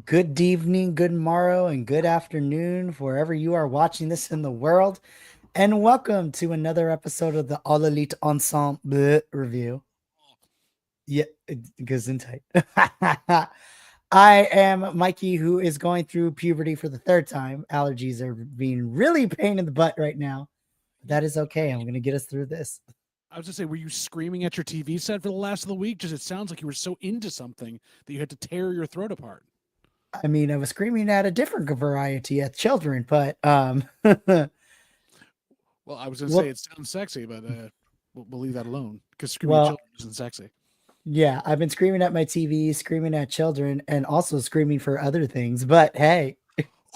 Good evening, good morrow, and good afternoon, wherever you are watching this in the world. And welcome to another episode of the All Elite Ensemble review. Yeah, Gesundheit. I am Mikey, who is going through puberty for the third time. Allergies are being really pain in the butt right now. That is okay. I'm going to get us through this. I was gonna say, were you screaming at your TV set for the last of the week? Just it sounds like you were so into something that you had to tear your throat apart. I mean, I was screaming at a different variety of children, but Well, I was gonna say well, it sounds sexy, but we'll leave that alone because screaming at well, children isn't sexy. yeah, I've been screaming at my TV, screaming at children, and also screaming for other things. But hey,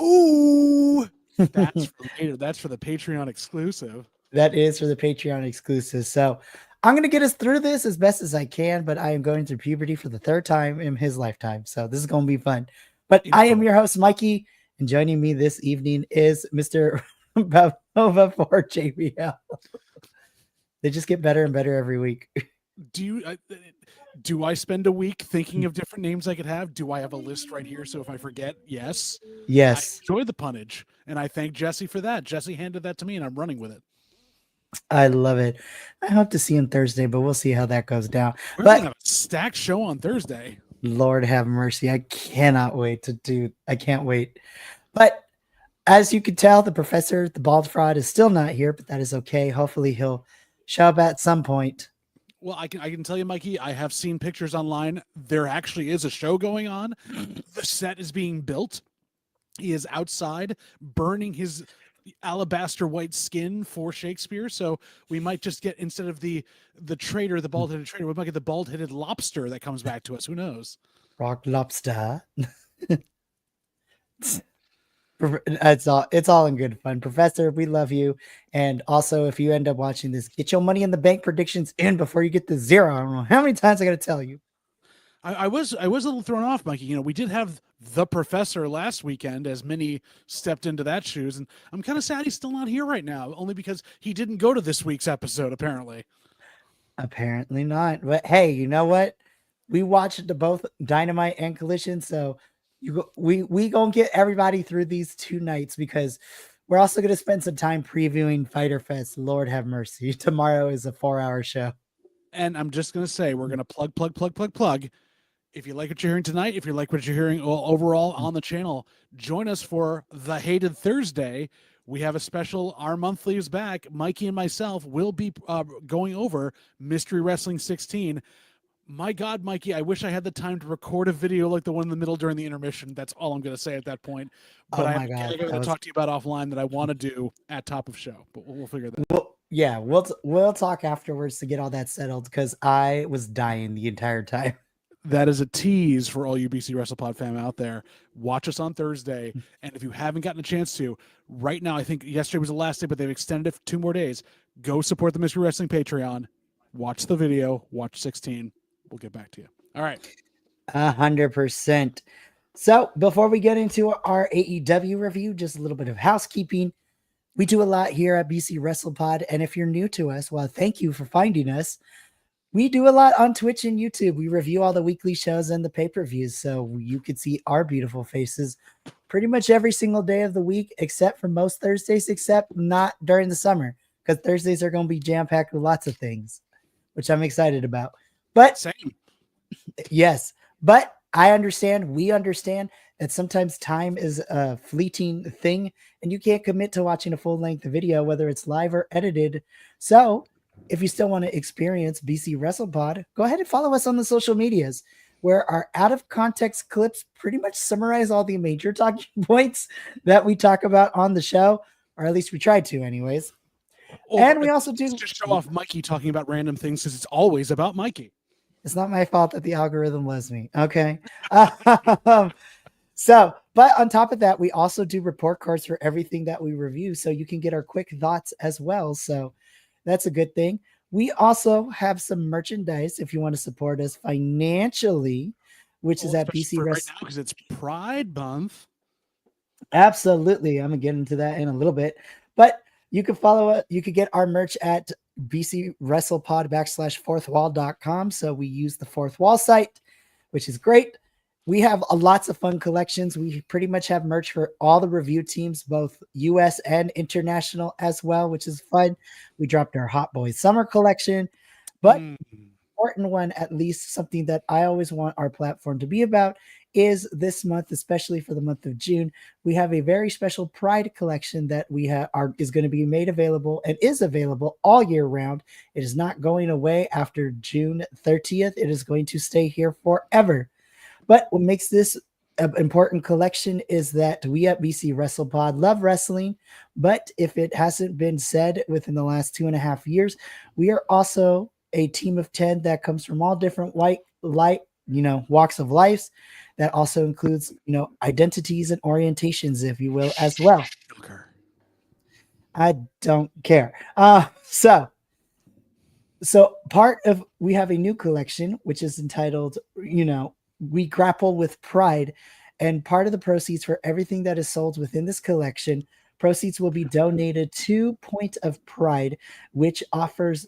Ooh, that's for later. That's for the Patreon exclusive. that is for the Patreon exclusive. So I'm going to get us through this as best as I can, but I am going through puberty for the third time in his lifetime. So this is going to be fun. But I am your host, Mikey, and joining me this evening is Mr. Bavova for JBL. They just get better and better every week. Do I spend a week thinking of different names I could have? Do I have a list right here? So if I forget, yes. Yes. I enjoy the punnage, and I thank Jesse for that. Jesse handed that to me, and I'm running with it. I love it. I hope to see him Thursday, but we'll see how that goes down. We're gonna have a stacked show on Thursday. Lord have mercy. I cannot wait to do. I can't wait. But as you can tell, the professor, the bald fraud, is still not here, but that is okay. Hopefully he'll show up at some point. Well, I can tell you, Mikey, I have seen pictures online. There actually is a show going on. The set is being built. He is outside burning his alabaster white skin for Shakespeare. So we might just get, instead of the traitor, the bald-headed traitor, we might get the bald-headed lobster that comes back to us. Who knows? Rock lobster. It's all in good fun. Professor, we love you. And also, if you end up watching this, get your money in the bank predictions in before you get to zero. I don't know how many times I got to tell you. I was a little thrown off, Mikey. You know, we did have the professor last weekend as many stepped into that shoes, and I'm kind of sad he's still not here right now, only because he didn't go to this week's episode, apparently. Apparently not. But hey, you know what? We watched the both Dynamite and Collision, so we gonna get everybody through these 2 nights because we're also gonna spend some time previewing Fighter Fest. Lord have mercy. Tomorrow is a 4-hour show. And I'm just gonna say we're gonna plug. If you like what you're hearing tonight, if you like what you're hearing overall on the channel, join us for the Hated Thursday. We have a special. Our monthly is back. Mikey and myself will be going over Mystery Wrestling 16. My God, Mikey, I wish I had the time to record a video like the one in the middle during the intermission. That's all I'm going to say at that point. But I have to talk to you about offline that I want to do at top of show. But we'll figure that out. Yeah, we'll talk afterwards to get all that settled because I was dying the entire time. That is a tease for all you BC WrestlePod fam out there. Watch us on Thursday. And if you haven't gotten a chance to, right now, I think yesterday was the last day, but they've extended it for 2 more days. Go support the Mystery Wrestling Patreon. Watch the video. Watch 16. We'll get back to you. All right. 100%. So before we get into our AEW review, just a little bit of housekeeping. We do a lot here at BC WrestlePod. And if you're new to us, well, thank you for finding us. We do a lot on Twitch and YouTube. We review all the weekly shows and the pay-per-views, so you could see our beautiful faces pretty much every single day of the week, except for most Thursdays, except not during the summer, because Thursdays are going to be jam-packed with lots of things, which I'm excited about. But same. Yes, but we understand that sometimes time is a fleeting thing, and you can't commit to watching a full-length video, whether it's live or edited. So if you still want to experience BC WrestlePod, go ahead and follow us on the social medias, where our out-of-context clips pretty much summarize all the major talking points that we talk about on the show, or at least we try to anyways. And we also do just show off Mikey talking about random things because it's always about Mikey. It's not my fault that the algorithm loves me. Okay. But on top of that, we also do report cards for everything that we review, so you can get our quick thoughts as well. So that's a good thing. We also have some merchandise if you want to support us financially, which is at BC right now because it's Pride Month. Absolutely. I'm going to get into that in a little bit. But you can follow it. You could get our merch at bcwrestlepod /fourthwall.com. So we use the Fourth Wall site, which is great. we have lots of fun collections. We pretty much have merch for all the review teams, both US and international as well, which is fun. We dropped our Hot Boys Summer collection, but Mm. important one, at least something that I always want our platform to be about, is this month, especially for the month of June. We have a very special Pride collection that we have is going to be made available and is available all year round. It is not going away after June 30th. It is going to stay here forever. But what makes this an important collection is that we at BC WrestlePod love wrestling, but if it hasn't been said within the last 2.5 years, we are also a team of 10 that comes from all different walks of life. That also includes, identities and orientations, if you will, as well. Okay. I don't care. So part of we have a new collection which is entitled, we grapple with pride, and part of the proceeds for everything that is sold within this collection, proceeds will be donated to Point of Pride, which offers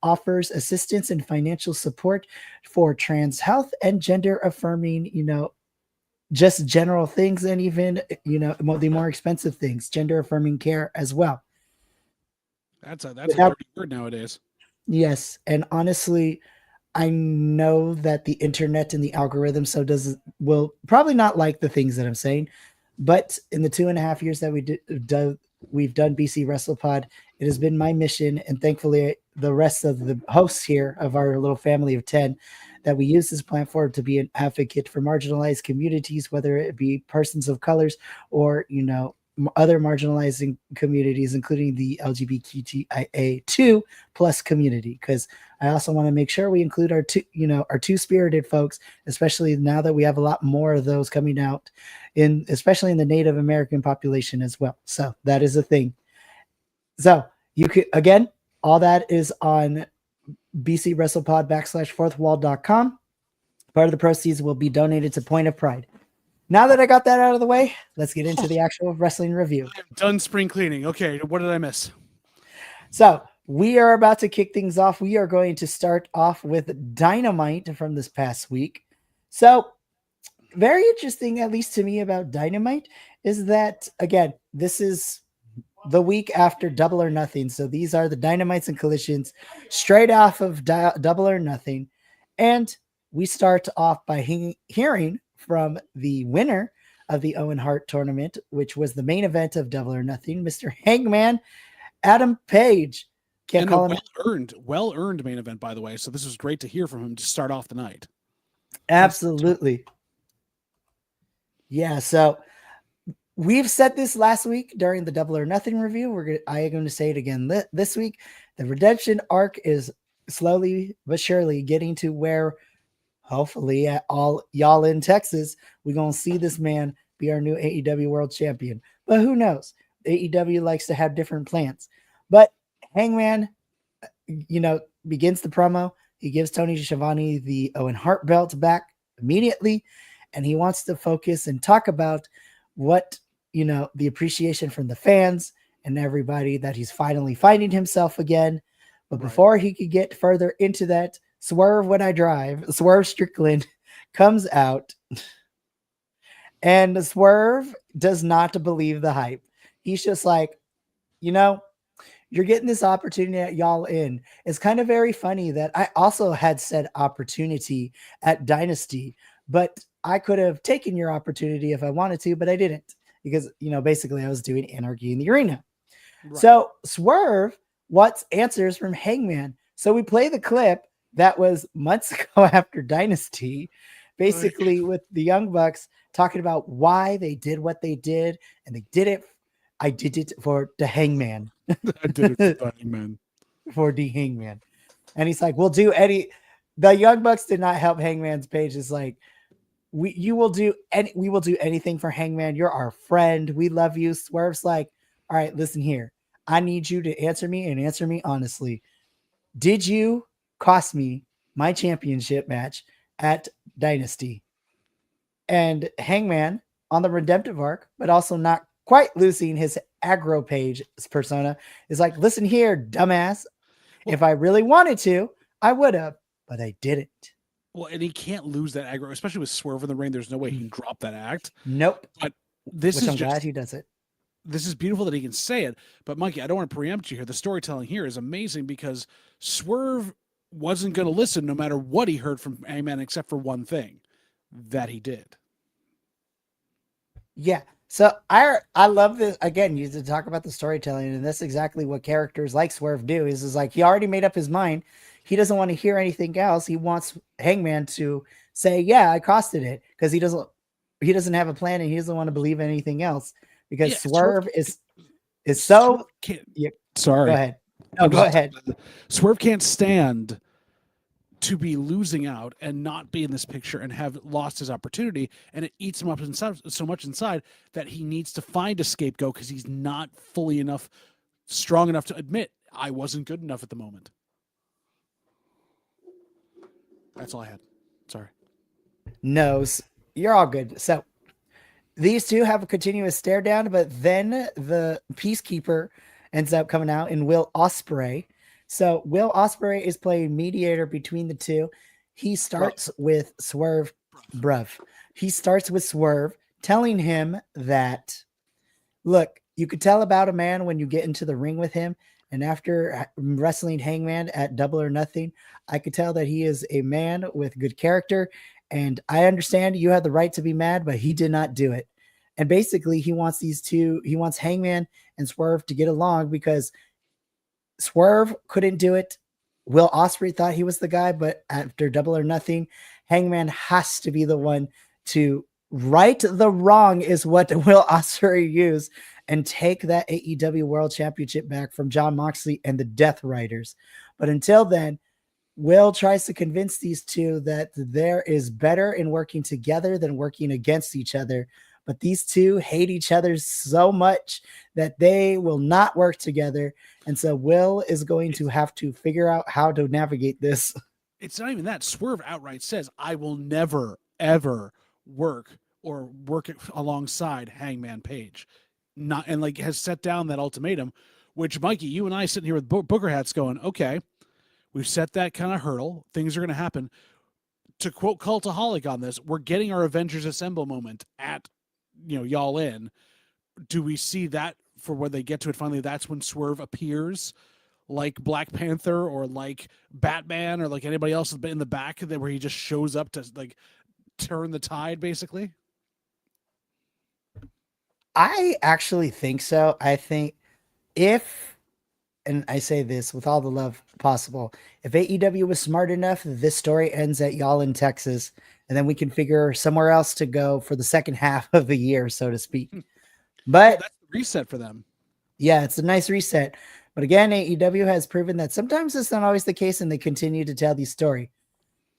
offers assistance and financial support for trans health and gender affirming, just general things, and even, the more expensive things, gender affirming care as well. That's a Without dirty word nowadays. Yes, and honestly, I know that the internet and the algorithm will probably not like the things that I'm saying, but in the 2.5 years that we've done BC WrestlePod, it has been my mission, and thankfully the rest of the hosts here of our little family of 10, that we use this platform to be an advocate for marginalized communities, whether it be persons of colors or, other marginalizing communities, including the LGBTQIA2 plus community. Because I also want to make sure we include our two-spirited folks, especially now that we have a lot more of those coming out, especially in the Native American population as well. So that is a thing. So you could, again, all that is on bcwrestlepod /fourthwall.com. Part of the proceeds will be donated to Point of Pride. Now that I got that out of the way, let's get into the actual wrestling review. I'm done spring cleaning. Okay, what did I miss? So we are about to kick things off. We are going to start off with Dynamite from this past week. So very interesting, at least to me, about Dynamite is that, again, this is the week after Double or Nothing. So these are the Dynamites and Collisions straight off of Double or Nothing. And we start off by hearing from the winner of the Owen Hart tournament, which was the main event of Double or Nothing, Mr. Hangman Adam Page. Can't call him well earned main event, by the way. So this was great to hear from him to start off the night. Absolutely. Yeah, so we've said this last week during the Double or Nothing review. I am going to say it again this week. The redemption arc is slowly but surely getting to where, hopefully, at all y'all in Texas, we're going to see this man be our new AEW World Champion. But who knows? AEW likes to have different plans. But Hangman, begins the promo. He gives Tony Schiavone the Owen Hart belt back immediately, and he wants to focus and talk about what, the appreciation from the fans and everybody that he's finally finding himself again. But before he could get further into that, Swerve Strickland comes out, and Swerve does not believe the hype. He's just like, you're getting this opportunity at y'all in. It's kind of very funny that I also had said opportunity at Dynasty, but I could have taken your opportunity if I wanted to, but I didn't, because, basically I was doing Anarchy in the Arena. Right. So Swerve wants answers from Hangman. So we play the clip that was months ago after Dynasty, basically with the Young Bucks talking about why they did what they did, and they did it. I did it for the Hangman. I did it for the Hangman. For the Hangman. And he's like, we'll do the Young Bucks did not help Hangman's Page. It's like, we will do anything for Hangman. You're our friend. We love you. Swerve's like, all right, listen here. I need you to answer me, and answer me honestly. Did you cost me my championship match at Dynasty? And Hangman, on the redemptive arc, but also not quite losing his aggro Page persona, is like, listen here, dumbass. If I really wanted to, I would have, but I didn't. Well, and he can't lose that aggro, especially with Swerve in the ring. There's no way he can drop that act. Nope. But this Which is I'm glad just he does it. this is beautiful that he can say it. But Mikey, I don't want to preempt you here. The storytelling here is amazing because Swerve wasn't going to listen no matter what he heard from Hangman, except for one thing that he did. Yeah. So I love this. Again, you talk about the storytelling, and that's exactly what characters like Swerve do. Is like he already made up his mind. He doesn't want to hear anything else. He wants Hangman to say, "Yeah, I costed it," because he doesn't have a plan, and he doesn't want to believe anything else. Because Yeah, Swerve is Swerve so. can't. Yeah, Sorry. go ahead. No, go ahead. Swerve can't stand to be losing out and not be in this picture and have lost his opportunity, and it eats him up inside, so much inside that he needs to find a scapegoat because he's not fully enough strong enough to admit I wasn't good enough at the moment. That's all I had. Sorry. No, you're all good. So these two have a continuous stare down, but then the Peacekeeper ends up coming out in Will Ospreay. So Will Ospreay is playing mediator between the two. He starts with Swerve, He starts with Swerve, telling him that, look, you could tell about a man when you get into the ring with him. And after wrestling Hangman at Double or Nothing, I could tell that he is a man with good character. And I understand you have the right to be mad, but he did not do it. And basically, he wants Hangman and Swerve to get along because Swerve couldn't do it. Will Ospreay thought he was the guy, but after Double or Nothing, Hangman has to be the one to right the wrong, is what Will Ospreay used, and take that AEW World Championship back from Jon Moxley and the Death Riders. But until then, Will tries to convince these two that there is better in working together than working against each other. But these two hate each other so much that they will not work together. And so Will is going to have to figure out how to navigate this. It's not even that. Swerve outright says, I will never, ever work alongside Hangman Page. Not, and like has set down that ultimatum, which Mikey, you and I sitting here with Booker hats going, okay, we've set that kind of hurdle. Things are going to happen. To quote Cultaholic on this, we're getting our Avengers Assemble moment at, Y'all In. Do we see that for when they get to it finally? That's when Swerve appears like Black Panther or like Batman or like anybody else in the back where he just shows up to like turn the tide, basically. I actually think so. I think and I say this with all the love possible, if AEW was smart enough, this story ends at Y'all in Texas, and then we can figure somewhere else to go for the second half of the year, so to speak. But that's the reset for them. Yeah, it's a nice reset. But again, AEW has proven that sometimes it's not always the case, and they continue to tell these story.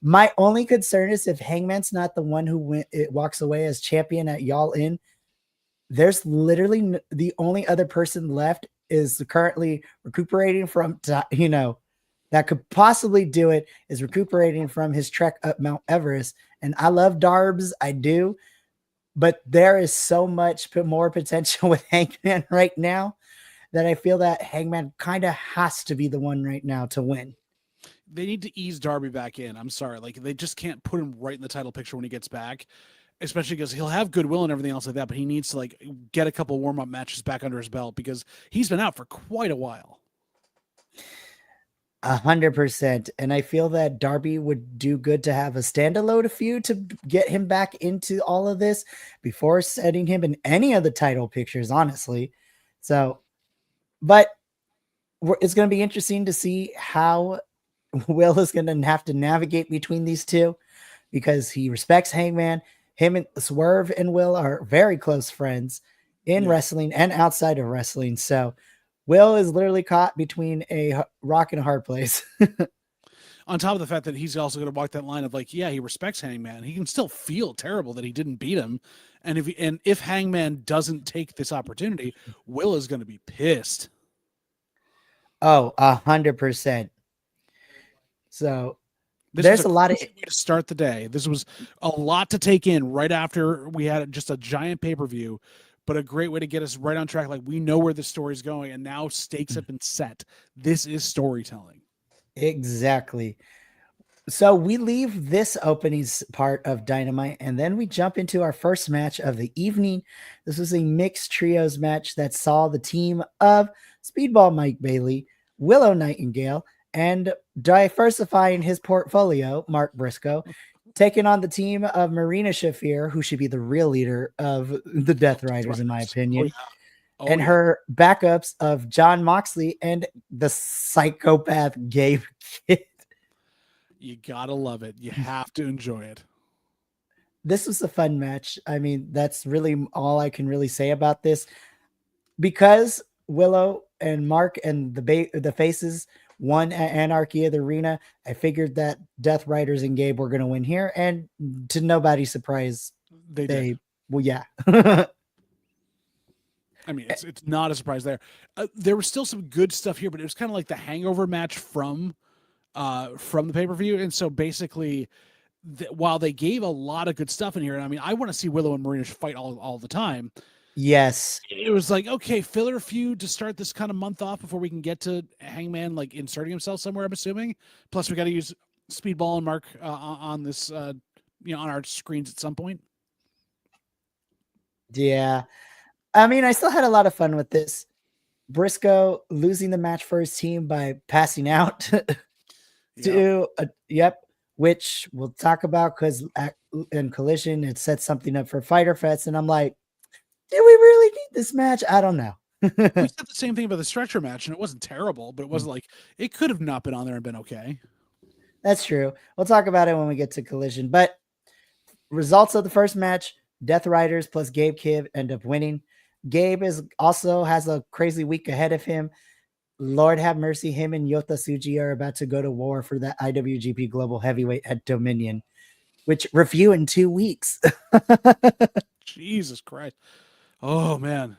My only concern is if Hangman's not the one who walks away as champion at Y'all In, there's literally the only other person left is currently recuperating from, that could possibly do it, is recuperating from his trek up Mount Everest. And I love Darbs, I do, but there is so much more potential with Hangman right now that I feel that Hangman kind of has to be the one right now to win. They need to ease Darby back in. I'm sorry. Like, they just can't put him right in the title picture when he gets back, especially because he'll have goodwill and everything else like that, but he needs to like get a couple warm-up matches back under his belt because he's been out for quite a while. 100%. And I feel that Darby would do good to have a standalone feud to get him back into all of this before setting him in any of the title pictures, honestly. So, but it's going to be interesting to see how Will is going to have to navigate between these two, because he respects Hangman. Him and Swerve and Will are very close friends in wrestling and outside of wrestling. So Will is literally caught between a rock and a hard place. On top of the fact that he's also going to walk that line of like, yeah, he respects Hangman. He can still feel terrible that he didn't beat him. And if Hangman doesn't take this opportunity, Will is going to be pissed. Oh, 100%. So there's a lot of way to start the day. This was a lot to take in right after we had just a giant pay-per-view, but a great way to get us right on track. Like, we know where the story's going, and now stakes have been set. This is storytelling. Exactly. So we leave this openings part of Dynamite, and then we jump into our first match of the evening. This was a mixed trios match that saw the team of Speedball Mike Bailey, Willow Nightingale, and diversifying his portfolio, Mark Briscoe, taking on the team of Marina Shafir, who should be the real leader of the Death Riders, in my opinion. Oh, yeah. And her backups of John Moxley and the psychopath Gabe Kidd. You gotta love it. You have to enjoy it. This was a fun match. I mean, that's really all I can really say about this. Because Willow and Mark and the faces won at Anarchy of the Arena, I figured that Death Riders and Gabe were going to win here. And to nobody's surprise, they did. Well, yeah. I mean, it's not a surprise there. There was still some good stuff here, but it was kind of like the hangover match from the pay-per-view. And so basically, while they gave a lot of good stuff in here, and I mean, I want to see Willow and Marina fight all the time. Yes. It was like, okay, filler feud to start this kind of month off before we can get to Hangman like inserting himself somewhere, I'm assuming. Plus, we got to use Speedball and Mark on this, on our screens at some point. Yeah. I mean, I still had a lot of fun with this. Briscoe losing the match for his team by passing out which we'll talk about because in Collision, it set something up for Fighter Fest. And I'm like, did we really need this match? I don't know. We said the same thing about the stretcher match, and it wasn't terrible, but it wasn't like it could have not been on there and been okay. That's true. We'll talk about it when we get to Collision. But results of the first match, Death Riders plus Gabe Kidd end up winning. Gabe also has a crazy week ahead of him. Lord have mercy, him and Yota Tsuji are about to go to war for the IWGP Global Heavyweight at Dominion, which review in 2 weeks. Jesus Christ. Oh, man.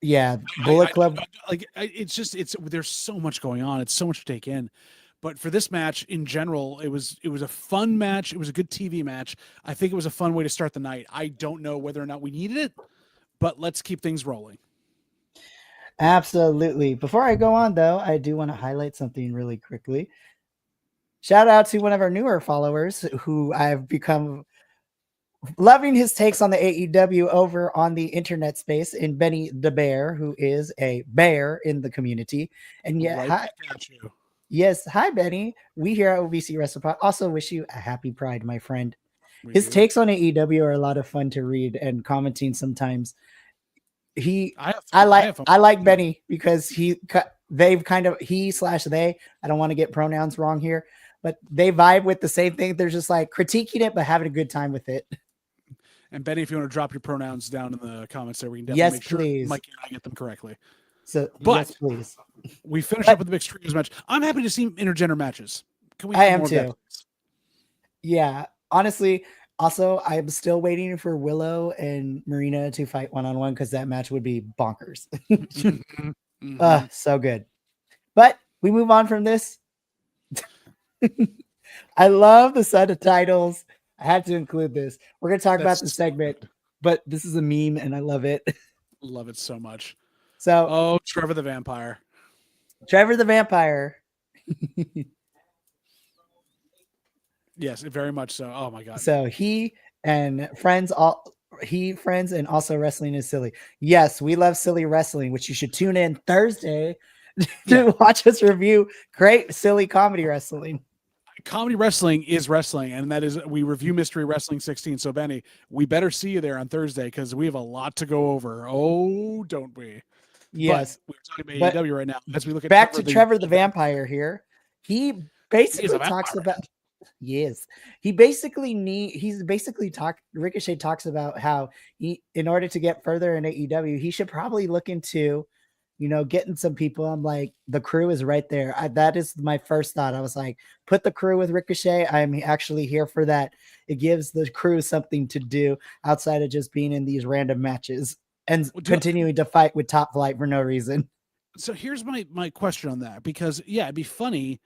Yeah, Bullet Club. There's so much going on. It's so much to take in. But for this match in general, it was a fun match. It was a good TV match. I think it was a fun way to start the night. I don't know whether or not we needed it, but let's keep things rolling. Absolutely. Before I go on, though, I do want to highlight something really quickly. Shout out to one of our newer followers who I've become loving his takes on the AEW over on the internet space in Benny the Bear, who is a bear in the community. And yeah, yes, hi, Benny. We here at OVC WrestlePod also wish you a happy Pride, my friend. His takes on AEW are a lot of fun to read and commenting sometimes. I like Benny because he I don't want to get pronouns wrong here, but they vibe with the same thing. They're just like critiquing it, but having a good time with it. And Benny, if you want to drop your pronouns down in the comments there, we can definitely make sure Mike and I get them correctly. Yes, please. We finish up with the mixed trios match. I'm happy to see intergender matches. Can we? I am too. Yeah, honestly. Also, I'm still waiting for Willow and Marina to fight one-on-one because that match would be bonkers. So good. But we move on from this. I love the set of titles. I had to include this. We're going to talk about the segment, but this is a meme and I love it. Love it so much. So, Trevor the Vampire. Trevor the Vampire. Yes, very much so. Oh my God. So he and friends and also wrestling is silly. Yes, we love silly wrestling, which you should tune in Thursday to watch us review great silly comedy wrestling. Comedy wrestling is wrestling, and that is we review Mystery Wrestling 16. So Benny, we better see you there on Thursday because we have a lot to go over. Oh, don't we? Yes. But we're talking about AEW right now. As we look at back to Trevor the Vampire here. He basically talks about Ricochet talks about how in order to get further in AEW, he should probably look into, getting some people. I'm like, the crew is right there. That is my first thought. I was like, put the crew with Ricochet. I'm actually here for that. It gives the crew something to do outside of just being in these random matches and continuing to fight with Top Flight for no reason. So here's my question on that, because it'd be funny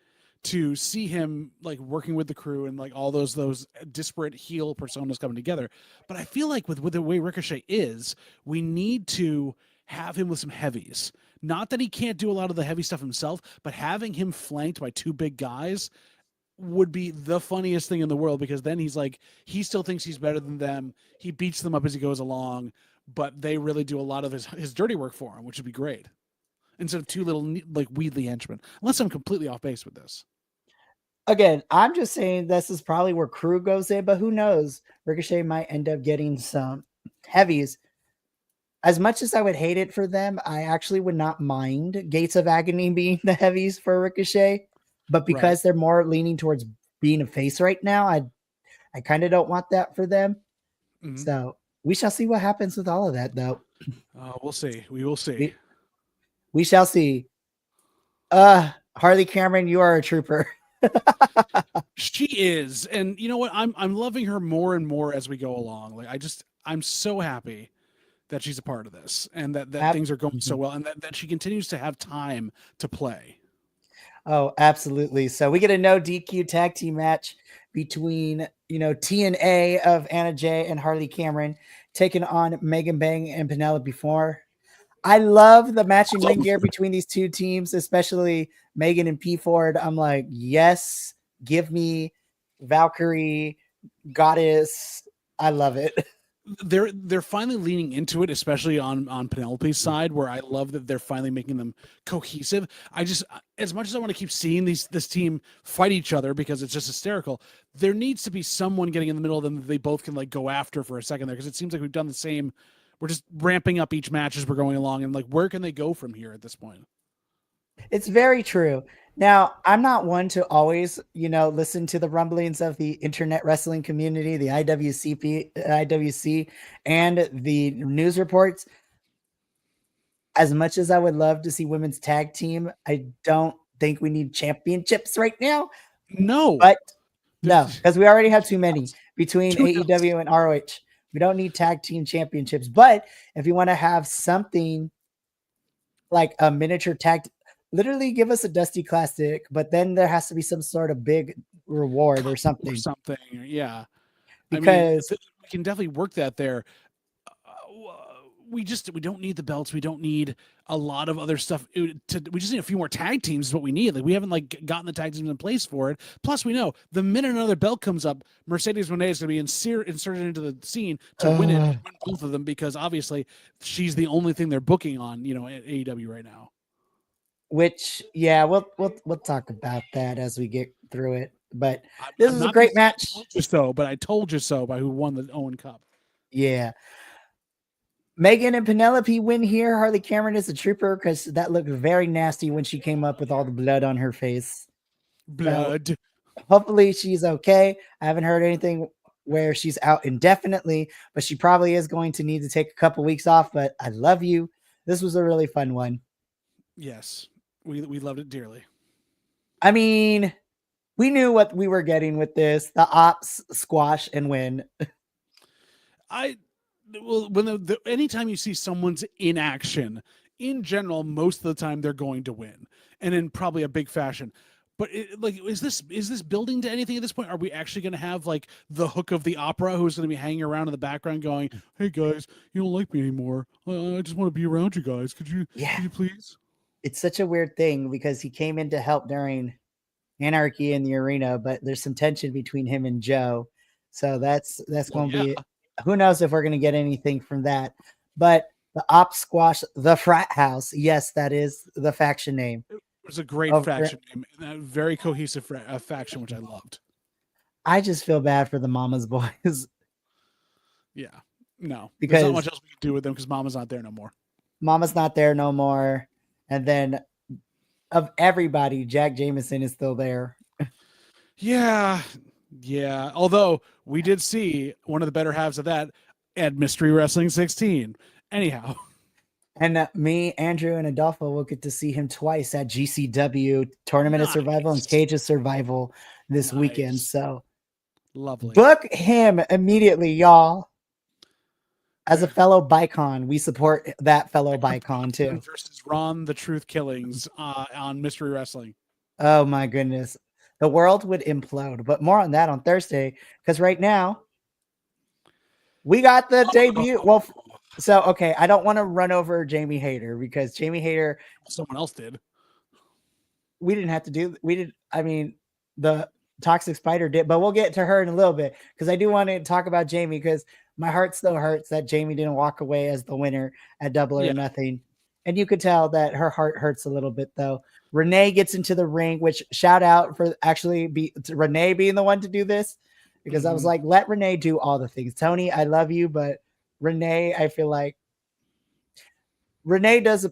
to see him like working with the crew and like all those disparate heel personas coming together. But I feel like with the way Ricochet is, we need to have him with some heavies, Not that he can't do a lot of the heavy stuff himself, but having him flanked by two big guys would be the funniest thing in the world, because then he's like, he still thinks he's better than them. He beats them up as he goes along, but they really do a lot of his dirty work for him, which would be great. Instead of two little like Wheatley henchmen. Unless I'm completely off base with this. Again, I'm just saying this is probably where Crew goes in, but who knows? Ricochet might end up getting some heavies. As much as I would hate it for them, I actually would not mind Gates of Agony being the heavies for Ricochet. But because they're more leaning towards being a face right now, I kind of don't want that for them. Mm-hmm. So we shall see what happens with all of that, though. We'll see. We will see. We shall see. Harley Cameron, you are a trooper. She is. And you know what? I'm loving her more and more as we go along. Like I'm so happy that she's a part of this, and that things are going so well, and that she continues to have time to play. Oh, absolutely. So we get a no DQ tag team match between, TNA of Anna Jay and Harley Cameron taking on Megan Bang and Penelope Ford. I love the matching ring gear between these two teams, especially Megan and P Ford. I'm like, yes, give me Valkyrie, Goddess. I love it. They're finally leaning into it, especially on Penelope's side, where I love that they're finally making them cohesive. I just, as much as I want to keep seeing this team fight each other because it's just hysterical, there needs to be someone getting in the middle of them that they both can like go after for a second there, because it seems like we've done the same. We're just ramping up each match as we're going along, and like, where can they go from here at this point? It's very true. Now, I'm not one to always, listen to the rumblings of the internet wrestling community, the IWC, and the news reports. As much as I would love to see women's tag team, I don't think we need championships right now. No. But no, because we already have too many between AEW and ROH. We don't need tag team championships. But if you want to have something like a miniature tag, literally give us a Dusty Classic, but then there has to be some sort of big reward or something. Yeah. Because we can definitely work that there. We don't need the belts. We don't need a lot of other stuff. We just need a few more tag teams is what we need. Like, we haven't gotten the tag teams in place for it. Plus, we know the minute another belt comes up, Mercedes Moné is going to be inserted into the scene to win both of them, because obviously she's the only thing they're booking on, at AEW right now. Which, yeah, we'll talk about that as we get through it. But this is a great match. But I told you so by who won the Owen Cup. Yeah. Megan and Penelope win here. Harley Cameron is a trooper because that looked very nasty when she came up with all the blood on her face. Blood. So hopefully she's okay. I haven't heard anything where she's out indefinitely, but she probably is going to need to take a couple weeks off. But I love you. This was a really fun one. Yes, we loved it dearly. I mean, we knew what we were getting with this. The ops squash and win. When anytime you see someone's in action, in general, most of the time they're going to win, and in probably a big fashion. But is this building to anything at this point? Are we actually going to have like the Hook of the Opera, who's going to be hanging around in the background going, "Hey guys, you don't like me anymore. I just want to be around you guys. Could you please?" It's such a weird thing because he came in to help during Anarchy in the arena, but there's some tension between him and Joe. So that's going to be, who knows if we're going to get anything from that. But the Op Squash, the Frat House, yes, that is the faction name. It was a great faction name, a very cohesive faction, which I loved. I just feel bad for the Mama's Boys. Yeah, no, because there's not much else we can do with them because Mama's not there no more. Mama's not there no more. And then of everybody, Jack Jameson is still there. Yeah. Although we did see one of the better halves of that at Mystery Wrestling 16. Anyhow. And me, Andrew, and Adolfo will get to see him twice at GCW, Tournament of Survival and Cage of Survival this weekend. So lovely. Book him immediately, y'all. As a fellow Bicon, we support that fellow Bicon too. Versus Ron the Truth Killings on Mystery Wrestling. Oh my goodness. The world would implode, but more on that on Thursday, because right now We got the debut. Well, so okay, I don't want to run over Jamie Hayter because Jamie Hayter, Someone else did. we didn't have to do. We did. I mean, the Toxic Spider did, but we'll get to her in a little bit because I do want to talk about Jamie because my heart still hurts that Jamie didn't walk away as the winner at Double or Yeah. Nothing, and you could tell that her heart hurts a little bit though. Renee gets into the ring, which shout out for actually Renee being the one to do this because I was like, let Renee do all the things. Tony, I love you, but Renee, I feel like Renee does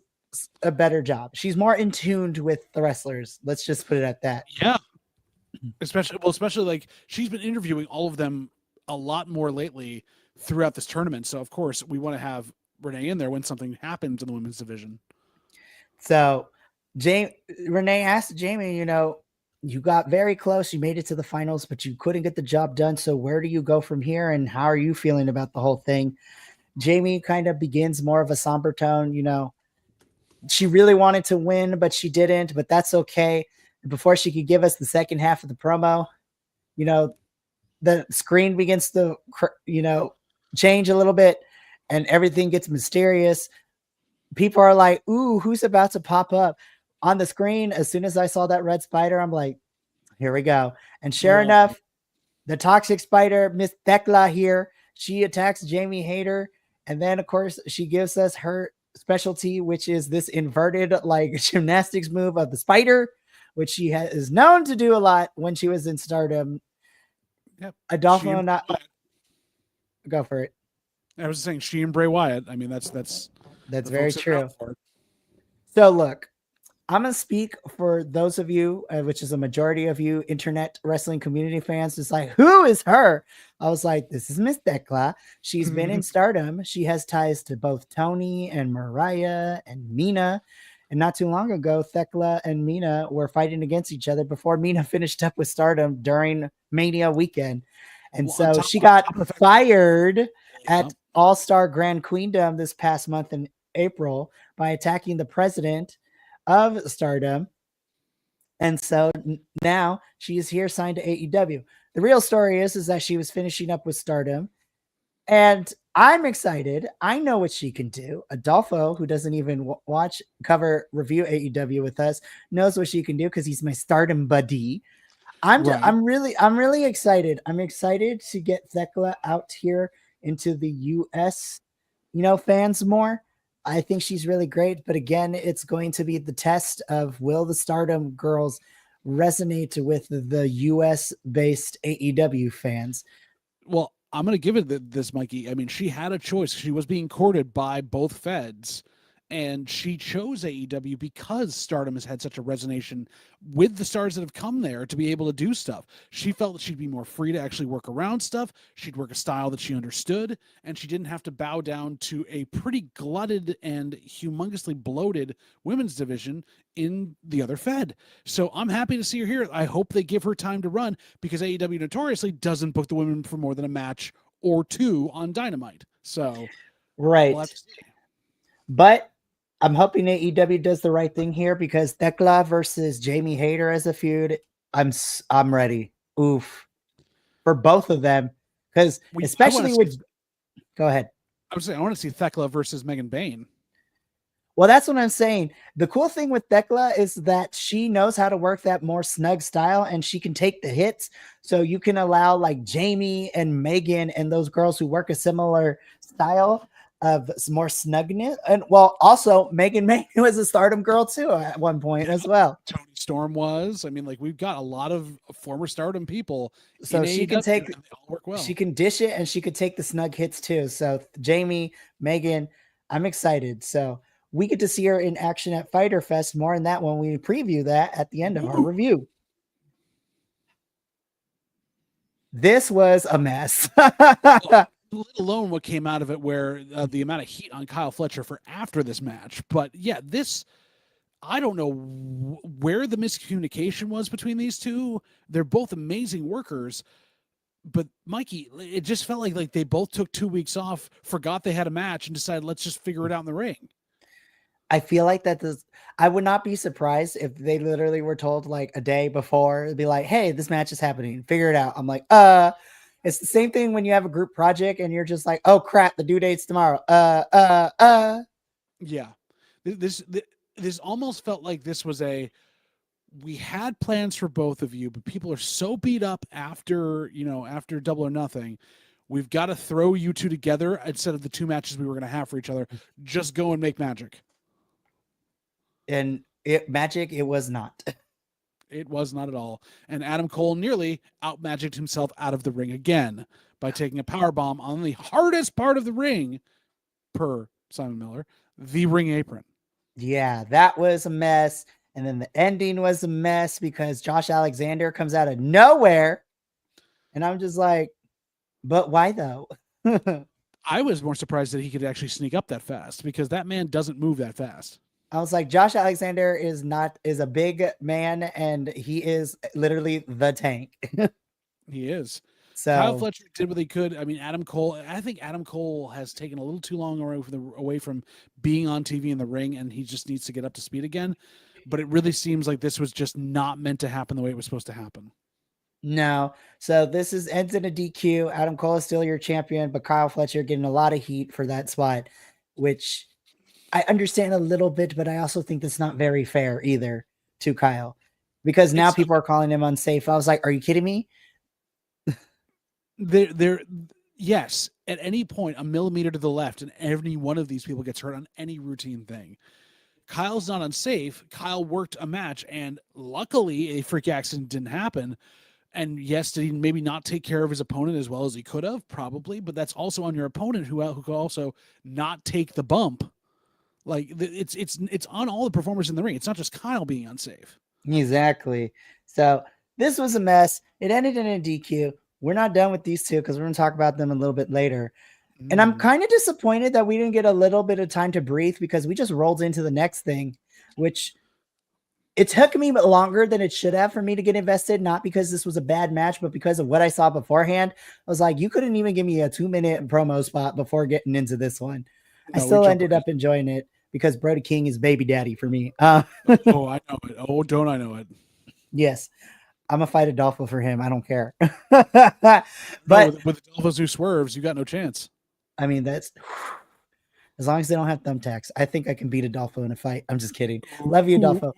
a better job. She's more in tuned with the wrestlers. Let's just put it at that. Yeah. Especially like she's been interviewing all of them a lot more lately throughout this tournament. So of course we want to have Renee in there when something happens in the women's division. So Renee asked Jamie, you got very close. You made it to the finals, but you couldn't get the job done. So where do you go from here? And how are you feeling about the whole thing? Jamie kind of begins more of a somber tone. She really wanted to win, but she didn't, but that's okay. Before she could give us the second half of the promo, the screen begins to, change a little bit and everything gets mysterious. People are like, ooh, who's about to pop up on the screen? As soon as I saw that red spider, I'm like, here we go. And sure enough, the Toxic Spider, Miss Thekla here, she attacks Jamie Hayter. And then, of course, she gives us her specialty, which is this inverted like gymnastics move of the spider, which she is known to do a lot when she was in Stardom. Yep. Adolfo, go for it. I was saying she and Bray Wyatt. I mean, that's very true. So look, I'm going to speak for those of you, which is a majority of you internet wrestling community fans. It's like, who is her? I was like, this is Miss Thekla. She's been in Stardom. She has ties to both Tony and Mariah and Mina. And not too long ago, Thekla and Mina were fighting against each other before Mina finished up with Stardom during Mania weekend. And so she got fired at All-Star Grand Queendom this past month in April by attacking the president of Stardom. And so now she is here signed to AEW. The real story is that she was finishing up with Stardom. And I'm excited. I know what she can do. Adolfo, who doesn't even cover, review AEW with us, knows what she can do because he's my Stardom buddy. I'm really excited. I'm excited to get Thekla out here into the US, fans more. I think she's really great. But again, it's going to be the test of will the Stardom girls resonate with the US based AEW fans? Well, I'm going to give it this, Mikey. I mean, she had a choice. She was being courted by both feds, and she chose AEW because Stardom has had such a resonation with the stars that have come there to be able to do stuff. She felt that she'd be more free to actually work around stuff. She'd work a style that she understood, and she didn't have to bow down to a pretty glutted and humongously bloated women's division in the other fed. So I'm happy to see her here. I hope they give her time to run because AEW notoriously doesn't book the women for more than a match or two on Dynamite. So right. But I'm hoping AEW does the right thing here because Thekla versus Jamie Hayter as a feud, I'm ready. Oof. For both of them. Because especially with go ahead. I was saying I want to see Thekla versus Megan Bayne. Well, that's what I'm saying. The cool thing with Thekla is that she knows how to work that more snug style and she can take the hits. So you can allow like Jamie and Megan and those girls who work a similar style of more snugness. And well, also Megan May was a Stardom girl too at one point as well. Toni Storm was. I mean, like we've got a lot of former Stardom people. So she can take, she can dish it and she could take the snug hits too. So Jamie, Megan, I'm excited. So we get to see her in action at Fyter Fest. More on that when we preview that at the end of our review. This was a mess. Let alone what came out of it, where the amount of heat on Kyle Fletcher for after this match. But yeah, I don't know where the miscommunication was between these two. They're both amazing workers. But Mikey, it just felt like they both took 2 weeks off, forgot they had a match, and decided, let's just figure it out in the ring. I feel like I would not be surprised if they literally were told like a day before, it'd be like, hey, this match is happening. Figure it out. I'm like, It's the same thing when you have a group project and you're just like, oh crap, the due date's tomorrow. Yeah. This almost felt like this was we had plans for both of you, but people are so beat up after Double or Nothing. We've got to throw you two together instead of the two matches we were going to have for each other. Just go and make magic. And magic, it was not. It was not at all. And Adam Cole nearly out-magicked himself out of the ring again by taking a power bomb on the hardest part of the ring, per Simon Miller, the ring apron. Yeah, that was a mess. And then the ending was a mess because Josh Alexander comes out of nowhere. And I'm just like, but why though? I was more surprised that he could actually sneak up that fast because that man doesn't move that fast. I was like, Josh Alexander is a big man, and he is literally the tank. He is. So Kyle Fletcher did what he could. I mean, Adam Cole. I think Adam Cole has taken a little too long away from being on TV in the ring, and he just needs to get up to speed again. But it really seems like this was just not meant to happen the way it was supposed to happen. No. So this ends in a DQ. Adam Cole is still your champion, but Kyle Fletcher getting a lot of heat for that spot, which I understand a little bit, but I also think that's not very fair either to Kyle, because now people are calling him unsafe. I was like, are you kidding me? Yes, at any point, a millimeter to the left, and any one of these people gets hurt on any routine thing. Kyle's not unsafe. Kyle worked a match, and luckily a freak accident didn't happen. And yes, did he maybe not take care of his opponent as well as he could have? Probably, but that's also on your opponent who could also not take the bump. Like it's on all the performers in the ring. It's not just Kyle being unsafe. Exactly. So this was a mess. It ended in a DQ. We're not done with these two because we're going to talk about them a little bit later. And I'm kind of disappointed that we didn't get a little bit of time to breathe because we just rolled into the next thing, which it took me longer than it should have for me to get invested, not because this was a bad match, but because of what I saw beforehand. I was like, you couldn't even give me a 2-minute promo spot before getting into this one. No, I still ended up enjoying it because Brody King is baby daddy for me. Oh, I know it. Oh, don't I know it? Yes. I'm going to fight Adolfo for him. I don't care. But no, with Adolfo who swerves, you got no chance. I mean, that's as long as they don't have thumbtacks. I think I can beat Adolfo in a fight. I'm just kidding. Love you, Adolfo.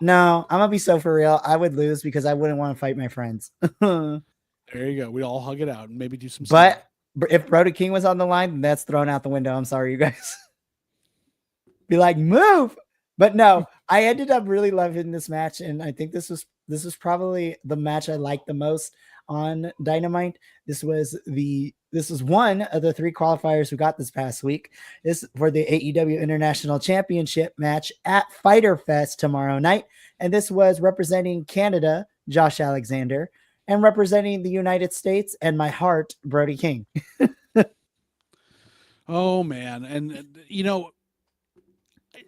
No, I'm going to be so for real. I would lose because I wouldn't want to fight my friends. There you go. We all hug it out and maybe do some But stuff. If Brody King was on the line, then that's thrown out the window. I'm sorry, you guys. Be like, move. But no, I ended up really loving this match. And I think this was probably the match I liked the most on Dynamite. This was one of the 3 qualifiers who got this past week. This for the AEW International Championship match at Fyter Fest tomorrow night. And this was representing Canada, Josh Alexander, and representing the United States and my heart, Brody King. Oh, man. And,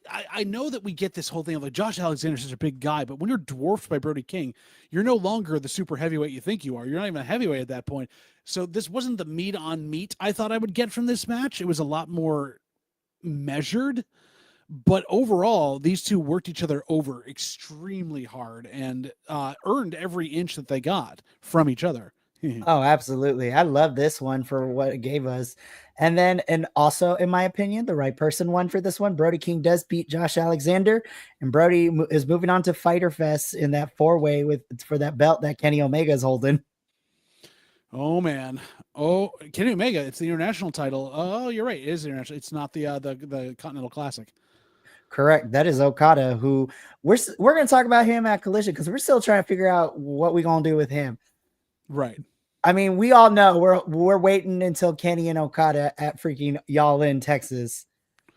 I know that we get this whole thing of like Josh Alexander's such a big guy, but when you're dwarfed by Brody King, you're no longer the super heavyweight you think you are. You're not even a heavyweight at that point. So this wasn't the meat on meat I thought I would get from this match. It was a lot more measured, but overall, these two worked each other over extremely hard and earned every inch that they got from each other. Oh, absolutely. I love this one for what it gave us. And also, in my opinion, the right person won for this one. Brody King does beat Josh Alexander, and Brody is moving on to Fyter Fest in that 4-way for that belt that Kenny Omega is holding. Oh, man. Oh, Kenny Omega, it's the international title. Oh, you're right. It is international. It's not the Continental Classic. Correct. That is Okada, who we're going to talk about him at Collision because we're still trying to figure out what we're going to do with him. Right. I mean, we all know we're waiting until Kenny and Okada at freaking Y'all in Texas,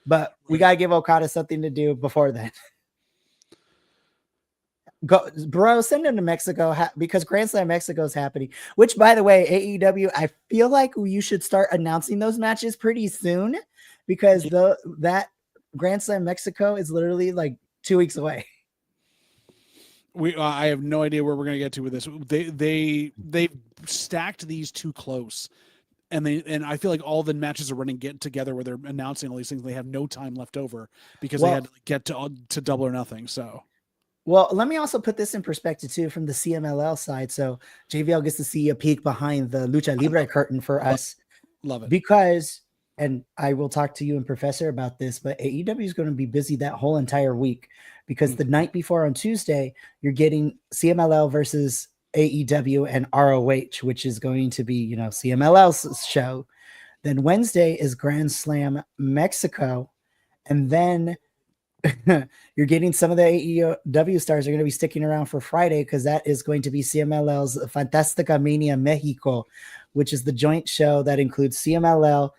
but we got to give Okada something to do before then. Go, bro, send him to Mexico because Grand Slam Mexico is happening, which, by the way, AEW, I feel like you should start announcing those matches pretty soon because that Grand Slam Mexico is literally like 2 weeks away. I have no idea where we're going to get to with this. They stacked these too close, and I feel like all the matches are running together where they're announcing all these things. They have no time left over because they had to get to Double or Nothing. So Well, let me also put this in perspective too from the CMLL side. So JVL gets to see a peek behind the Lucha I Libre love curtain for it. us Love it. because, and I will talk to you and Professor about this, but AEW is going to be busy that whole entire week because the night before on Tuesday, you're getting CMLL versus AEW and ROH, which is going to be, CMLL's show. Then Wednesday is Grand Slam Mexico. And then you're getting some of the AEW stars are going to be sticking around for Friday because that is going to be CMLL's Fantastica Mania Mexico, which is the joint show that includes CMLL,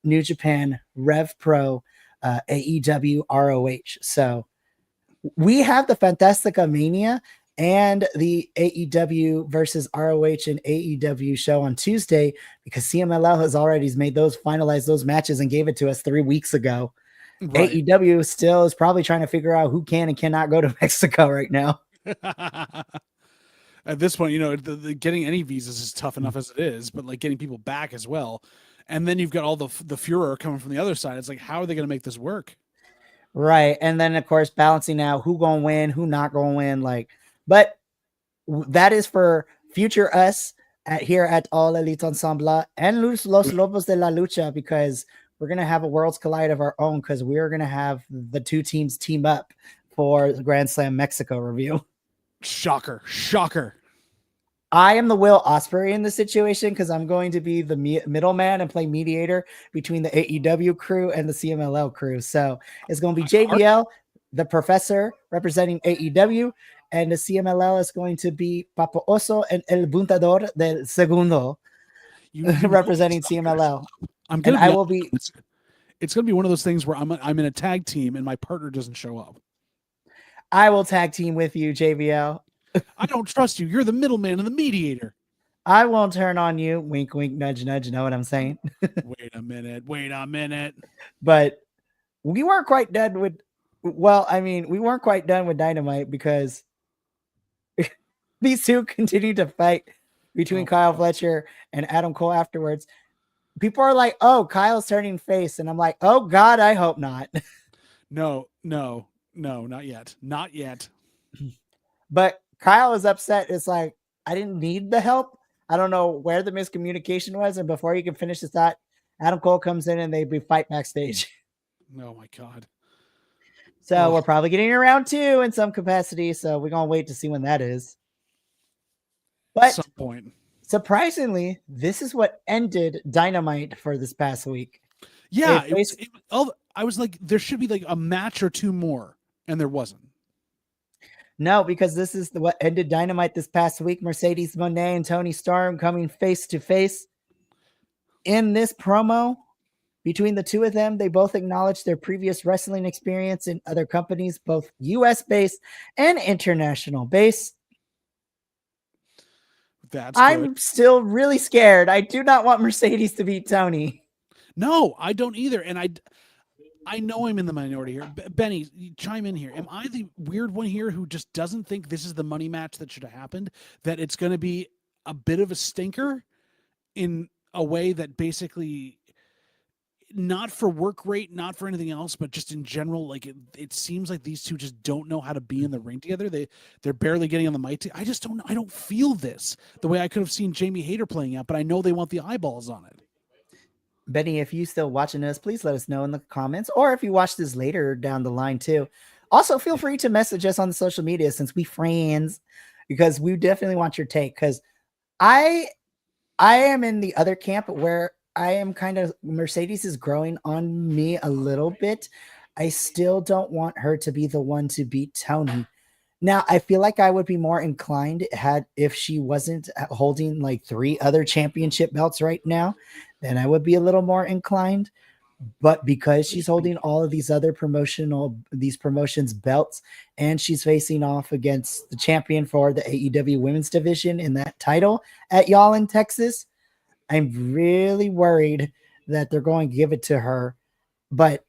New Japan, Rev Pro, AEW, ROH. So we have the Fantastica Mania and the AEW versus ROH and AEW show on Tuesday because CMLL has already made those, finalized those matches and gave it to us 3 weeks ago. Right. AEW still is probably trying to figure out who can and cannot go to Mexico right now. At this point, the getting any visas is tough enough as it is, but like getting people back as well. And then you've got all the furor coming from the other side. It's like, how are they going to make this work? Right. And then, of course, balancing out who going to win, who not going to win. But that is for future us here at All Elite Ensemble and Los Lobos de la Lucha because we're going to have a Worlds Collide of our own because we're going to have the two teams team up for the Grand Slam Mexico review. Shocker. I am the Will Ospreay in this situation because I'm going to be the middleman and play mediator between the AEW crew and the CMLL crew. So it's going to be JBL, the professor representing AEW, and the CMLL is going to be Papo Oso and El Buntador del Segundo representing CMLL. I'm gonna. I will be. It's going to be one of those things where I'm in a tag team and my partner doesn't show up. I will tag team with you, JBL. I don't trust you. You're the middleman and the mediator. I won't turn on you. Wink, wink, nudge, nudge. You know what I'm saying? Wait a minute. But we weren't quite done with. Well, I mean, we weren't quite done with Dynamite because these two continued to fight between Kyle Fletcher and Adam Cole afterwards. People are like, "Oh, Kyle's turning face," and I'm like, "Oh God, I hope not." No, not yet. Not yet. But Kyle is upset. It's like, I didn't need the help. I don't know where the miscommunication was. And before you can finish this thought, Adam Cole comes in and they fight backstage. Oh my God. So we're probably getting around 2 in some capacity. So we're going to wait to see when that is. But at some point, surprisingly, this is what ended Dynamite for this past week. Yeah. I was like, there should be like a match or 2 more. And there wasn't. No, because this is what ended Dynamite this past week. Mercedes Moné and Toni Storm coming face to face. In this promo, between the two of them, they both acknowledged their previous wrestling experience in other companies, both US-based and international based. I'm still really scared. I do not want Mercedes to beat Toni. No, I don't either. And I know I'm in the minority here. Benny, chime in here. Am I the weird one here who just doesn't think this is the money match that should have happened? That it's going to be a bit of a stinker in a way that basically not for work rate, not for anything else, but just in general, like it seems like these two just don't know how to be in the ring together. They're barely getting on the mic. I just don't know. I don't feel this the way I could have seen Jamie Hayter playing out, but I know they want the eyeballs on it. Benny, if you still watching us, please let us know in the comments, or if you watch this later down the line too. Also, feel free to message us on the social media since we friends, because we definitely want your take. Because I am in the other camp where I am kind of Mercedes is growing on me a little bit. I still don't want her to be the one to beat Toni. Now, I feel like I would be more inclined if she wasn't holding like 3 other championship belts right now, then I would be a little more inclined. But because she's holding all of these other promotions belts, and she's facing off against the champion for the AEW women's division in that title at Y'all in Texas, I'm really worried that they're going to give it to her. But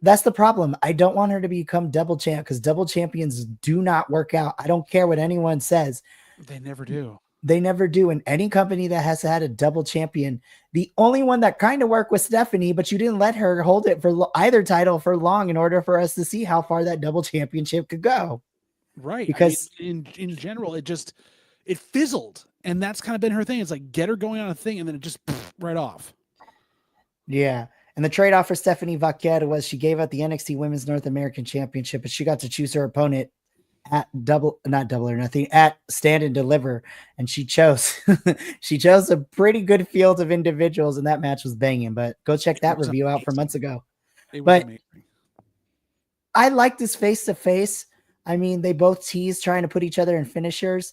that's the problem. I don't want her to become double champ because double champions do not work out. I don't care what anyone says. They never do. They never do. In any company that has had a double champion, the only one that kind of worked was Stephanie, but you didn't let her hold it for either title for long in order for us to see how far that double championship could go. Right. I mean, because in general, it fizzled, and that's kind of been her thing. It's like get her going on a thing, and then it just right off. yeah. And the trade off for Stephanie Vaquer was she gave up the NXT Women's North American Championship, but she got to choose her opponent at not double or nothing, at Stand and Deliver. And she chose, she chose a pretty good field of individuals, and that match was banging. But go check that review out from months ago. It was But amazing. I like this face to face. I mean, they both tease trying to put each other in finishers.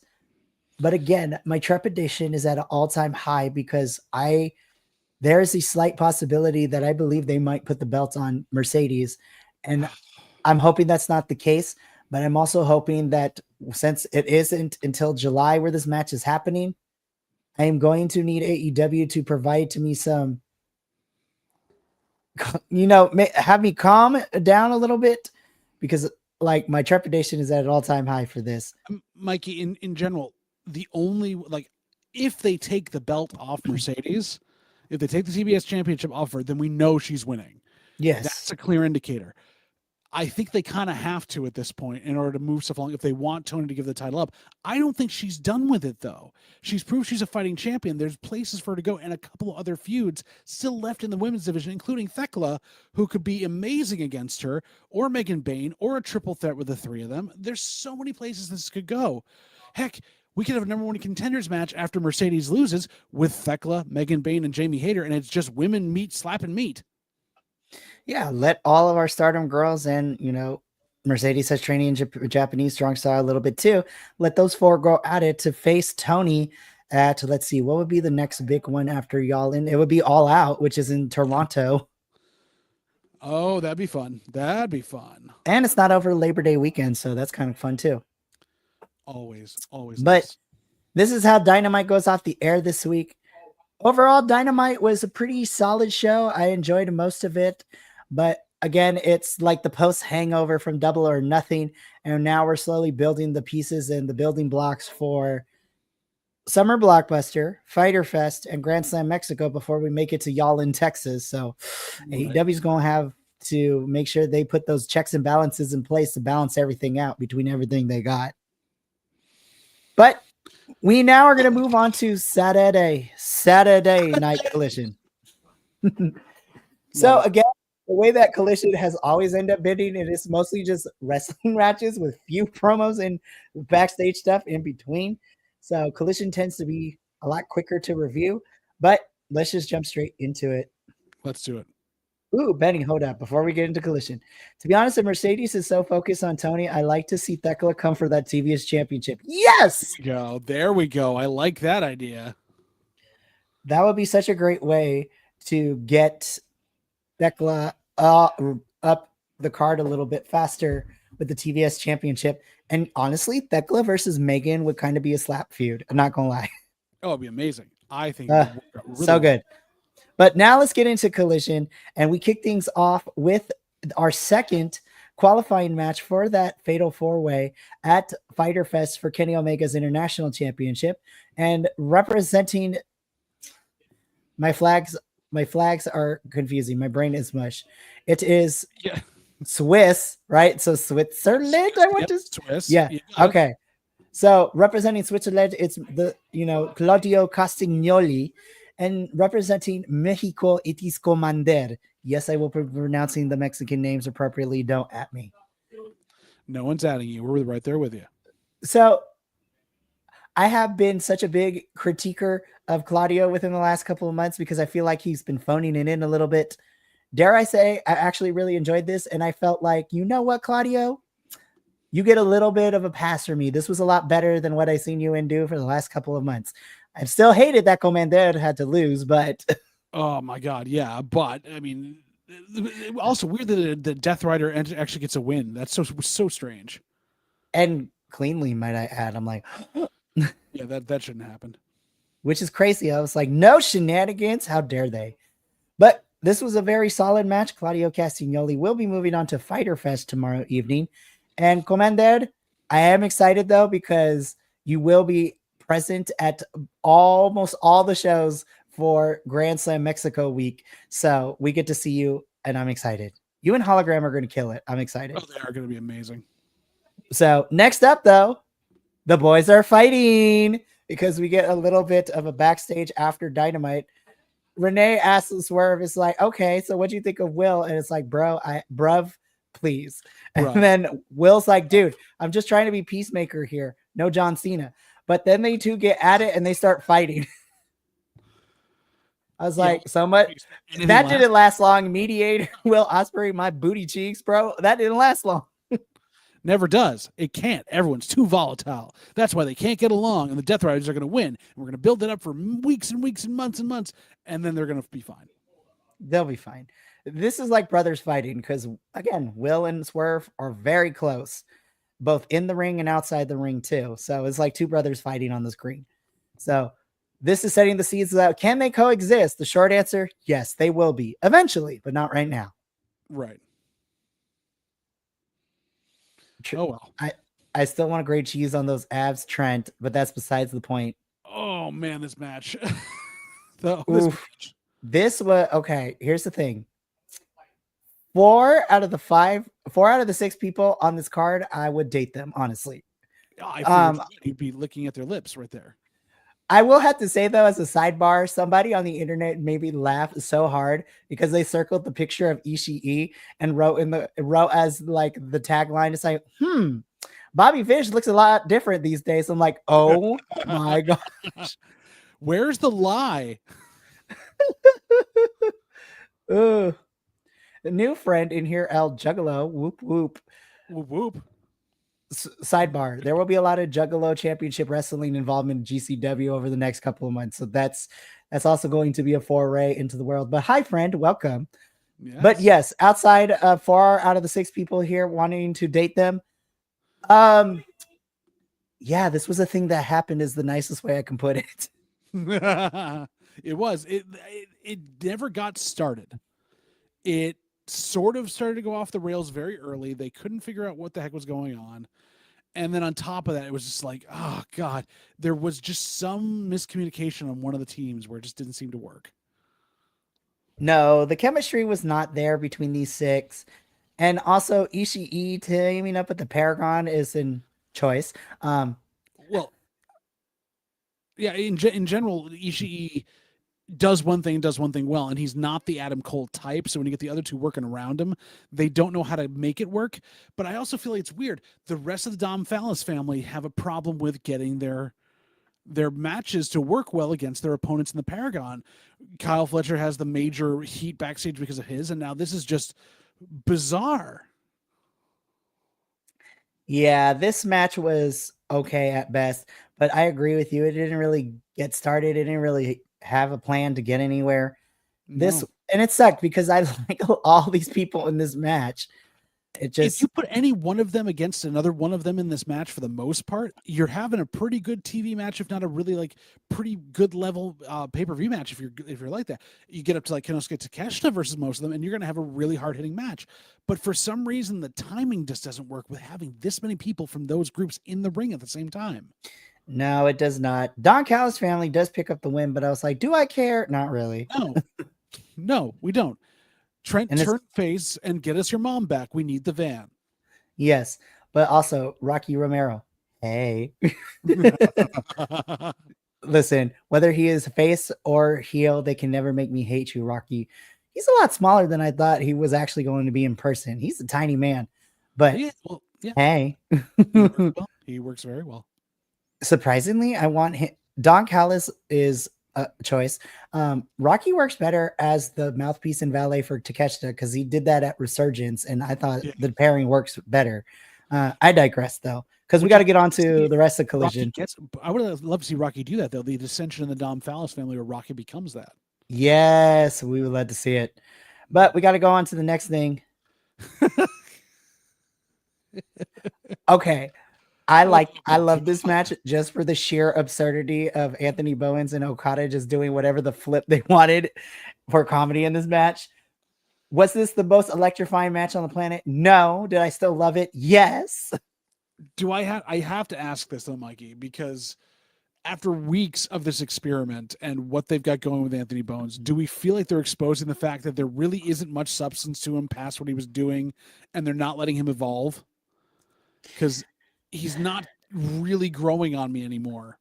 But again, my trepidation is at an all-time high because there is a slight possibility that I believe they might put the belt on Mercedes. And I'm hoping that's not the case, but I'm also hoping that since it isn't until July where this match is happening, I am going to need AEW to provide to me some, have me calm down a little bit, because like my trepidation is at an all-time high for this. Mikey, in general, the only, like, if they take the belt off Mercedes, if they take the TBS championship off her, then we know she's winning. Yes. That's a clear indicator. I think they kind of have to at this point in order to move stuff along if they want Tony to give the title up. I don't think she's done with it, though. She's proved she's a fighting champion. There's places for her to go, and a couple of other feuds still left in the women's division, including Thekla, who could be amazing against her, or Megan Bayne, or a triple threat with the three of them. There's so many places this could go. Heck, we could have a number one contenders match after Mercedes loses with Thekla, Megan Bayne, and Jamie Hayter, and it's just women meat slapping meat. Yeah, let all of our Stardom girls, and Mercedes has training in Japanese strong style a little bit too. Let those four go at it to face Tony at, let's see, what would be the next big one after y'all in? It would be All Out, which is in Toronto. Oh, that'd be fun. That'd be fun. And it's not over Labor Day weekend, so that's kind of fun too. Always. But nice. This is how Dynamite goes off the air this week. Overall, Dynamite was a pretty solid show. I enjoyed most of it. But again, it's like the post hangover from Double or Nothing. And now we're slowly building the pieces and the building blocks for Summer Blockbuster, Fyter Fest, and Grand Slam Mexico before we make it to y'all in Texas. So right. AEW's going to have to make sure they put those checks and balances in place to balance everything out between everything they got. But we now are going to move on to Saturday Night Collision. So again, the way that Collision has always ended up bidding, it is mostly just wrestling matches with few promos and backstage stuff in between. So Collision tends to be a lot quicker to review, but let's just jump straight into it. Let's do it. Ooh, Benny, hold up. Before we get into Collision, to be honest, if Mercedes is so focused on Tony, I like to see Thekla come for that TBS championship. Yes! There we go. I like that idea. That would be such a great way to get Thekla up the card a little bit faster with the TBS championship. And honestly, Thekla versus Megan would kind of be a slap feud. I'm not going to lie. Oh, it'd be amazing. I think really so good. But now let's get into Collision, and we kick things off with our second qualifying match for that Fatal 4-Way at Fyter Fest for Kenny Omega's International Championship. And representing my flags are confusing. My brain is mush. It is Swiss, right? So Switzerland. Swiss. Yeah. Okay. So representing Switzerland, it's the Claudio Castagnoli. And representing Mexico, it is Commander. Yes, I will be pronouncing the Mexican names appropriately. Don't at me. No one's adding you. We're right there with you. So I have been such a big critiquer of Claudio within the last couple of months because I feel like he's been phoning it in a little bit. Dare I say, I actually really enjoyed this. And I felt like, you know what, Claudio? You get a little bit of a pass from me. This was a lot better than what I've seen you do for the last couple of months. I've still hated that Commander had to lose, but oh my God, yeah. But I mean, also weird that the Death Rider actually gets a win. That's so strange. And cleanly, might I add. I'm like, yeah, that shouldn't happen. Which is crazy. I was like, no shenanigans. How dare they? But this was a very solid match. Claudio Castagnoli will be moving on to Fyter Fest tomorrow evening. And Commander, I am excited though, because you will be present at almost all the shows for Grand Slam Mexico week. So we get to see you, and I'm excited. You and Hologram are going to kill it. I'm excited. Oh, they are going to be amazing. So next up, though, the boys are fighting because we get a little bit of a backstage after Dynamite. Renee asks Swerve, it's like, okay, so what do you think of Will? And it's like, bruv, please. Bruh. And then Will's like, dude, I'm just trying to be peacemaker here. No John Cena. But then they two get at it and they start fighting. I was like, so much. That didn't last long. Mediator, Will Ospreay, my booty cheeks, bro. That didn't last long. Never does. It can't. Everyone's too volatile. That's why they can't get along, and the Death Riders are going to win. And we're going to build it up for weeks and weeks and months, and then they're going to be fine. They'll be fine. This is like brothers fighting because, again, Will and Swerve are very close, both in the ring and outside the ring, too. So it's like two brothers fighting on the screen. So this is setting the seeds that can they coexist? The short answer, yes, they will be eventually, but not right now. Right. Oh, well. I still want to grade cheese on those abs, Trent, but that's besides the point. Oh, man, this match. This was, okay, here's the thing. 4 out of the 6 people on this card, I would date them, honestly. You'd be licking at their lips right there. I will have to say, though, as a sidebar, somebody on the internet made me laugh so hard because they circled the picture of Ishii and wrote as like the tagline. It's like, Bobby Fish looks a lot different these days. I'm like, oh my gosh. Where's the lie? The new friend in here, El Juggalo, whoop whoop. Whoop whoop. Sidebar, there will be a lot of Juggalo Championship Wrestling involvement in GCW over the next couple of months. So that's also going to be a foray into the world. But hi, friend, welcome. Yes. But yes, outside of 4 out of the 6 people here wanting to date them. Yeah, this was a thing that happened is the nicest way I can put it. It was. It never got started. It sort of started to go off the rails very early. They couldn't figure out what the heck was going on. And then on top of that, it was just like, oh, God, there was just some miscommunication on one of the teams where it just didn't seem to work. No, the chemistry was not there between these 6. And also, Ishii teaming up with the Paragon is in choice. Well, yeah, in general, Ishii does one thing well, and he's not the Adam Cole type. So when you get the other two working around him, they don't know how to make it work. But I also feel like it's weird. The rest of the Dom Fallis family have a problem with getting their matches to work well against their opponents in the Paragon. Kyle Fletcher has the major heat backstage because of his, and now this is just bizarre. Yeah, this match was okay at best, but I agree with you. It didn't really get started. It didn't really have a plan to get anywhere. No. And it sucked because I like all these people in this match. If you put any one of them against another one of them in this match, for the most part, you're having a pretty good TV match, if not a really like pretty good level pay-per-view match. If you're like that, you get up to like Konosuke Takeshita versus most of them, and you're going to have a really hard-hitting match. But for some reason, the timing just doesn't work with having this many people from those groups in the ring at the same time. No, it does not. Don Callis' family does pick up the win, but I was like, do I care? Not really. No, we don't. Trent, turn face and get us your mom back. We need the van. Yes, but also Rocky Romero. Hey. Listen, whether he is face or heel, they can never make me hate you, Rocky. He's a lot smaller than I thought he was actually going to be in person. He's a tiny man. But hey. He works very well. Surprisingly, I want him. Don Callis is a choice. Rocky works better as the mouthpiece and valet for Takeshita because he did that at Resurgence, and I thought the pairing works better. I digress though, because we got to get on to the rest of Collision. I would love to see Rocky do that though. The dissension in the Dom Fallis family where Rocky becomes that. Yes, we would love to see it. But we got to go on to the next thing. Okay. I love this match just for the sheer absurdity of Anthony Bowens and Okada just doing whatever the flip they wanted for comedy in this match. Was this the most electrifying match on the planet? No. Did I still love it? Yes. I have to ask this though, Mikey, because after weeks of this experiment and what they've got going with Anthony Bowens, do we feel like they're exposing the fact that there really isn't much substance to him past what he was doing and they're not letting him evolve? Because he's not really growing on me anymore.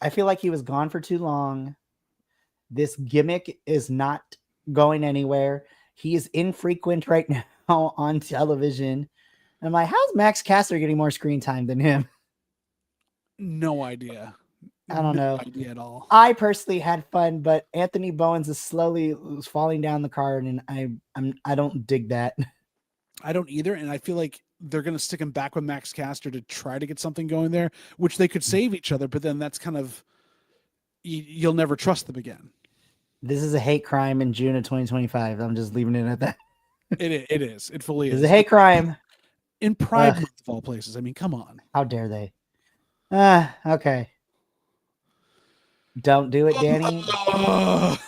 I feel like he was gone for too long. This gimmick is not going anywhere. He is infrequent right now on television. And I'm like, how's Max Caster getting more screen time than him? No idea. I don't know. No idea at all. I personally had fun, but Anthony Bowens is slowly falling down the card, and I don't dig that. I don't either, and I feel like they're going to stick him back with Max Caster to try to get something going there, which they could save each other, but then that's kind of you'll never trust them again. This is a hate crime in June of 2025. I'm just leaving it at that. It is. It fully is. It's a hate crime. In Pride Month of all places. I mean, come on. How dare they? Okay. Don't do it, Danny.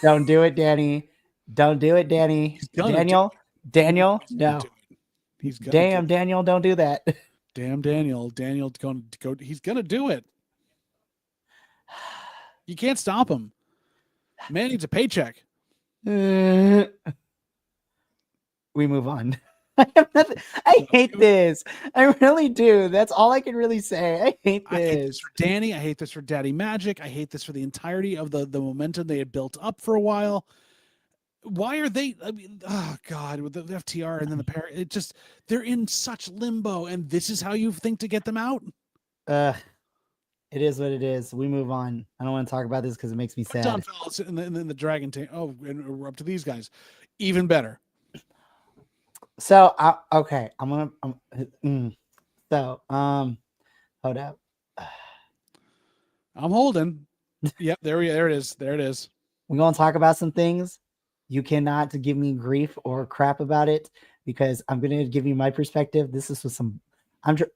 Don't do it, Danny. Don't do it, Danny. Daniel, no. Damn, Daniel, don't do that. Damn, Daniel. Daniel's going to go. He's going to do it. You can't stop him. Man needs a paycheck. We move on. I have nothing. I hate this. I really do. That's all I can really say. I hate this. I hate this for Danny. I hate this for Daddy Magic. I hate this for the entirety of the momentum they had built up for a while. Why are they? I mean, oh God, with the FTR and then the pair, they're in such limbo, and this is how you think to get them out. It is what it is. We move on. I don't want to talk about this because it makes me sad. Don Fellas and the Dragon Tank. Oh, and we're up to these guys. Even better. So, okay, hold up. I'm holding. Yep, there it is. There it is. We're going to talk about some things. You cannot give me grief or crap about it because I'm going to give you my perspective. This is with some,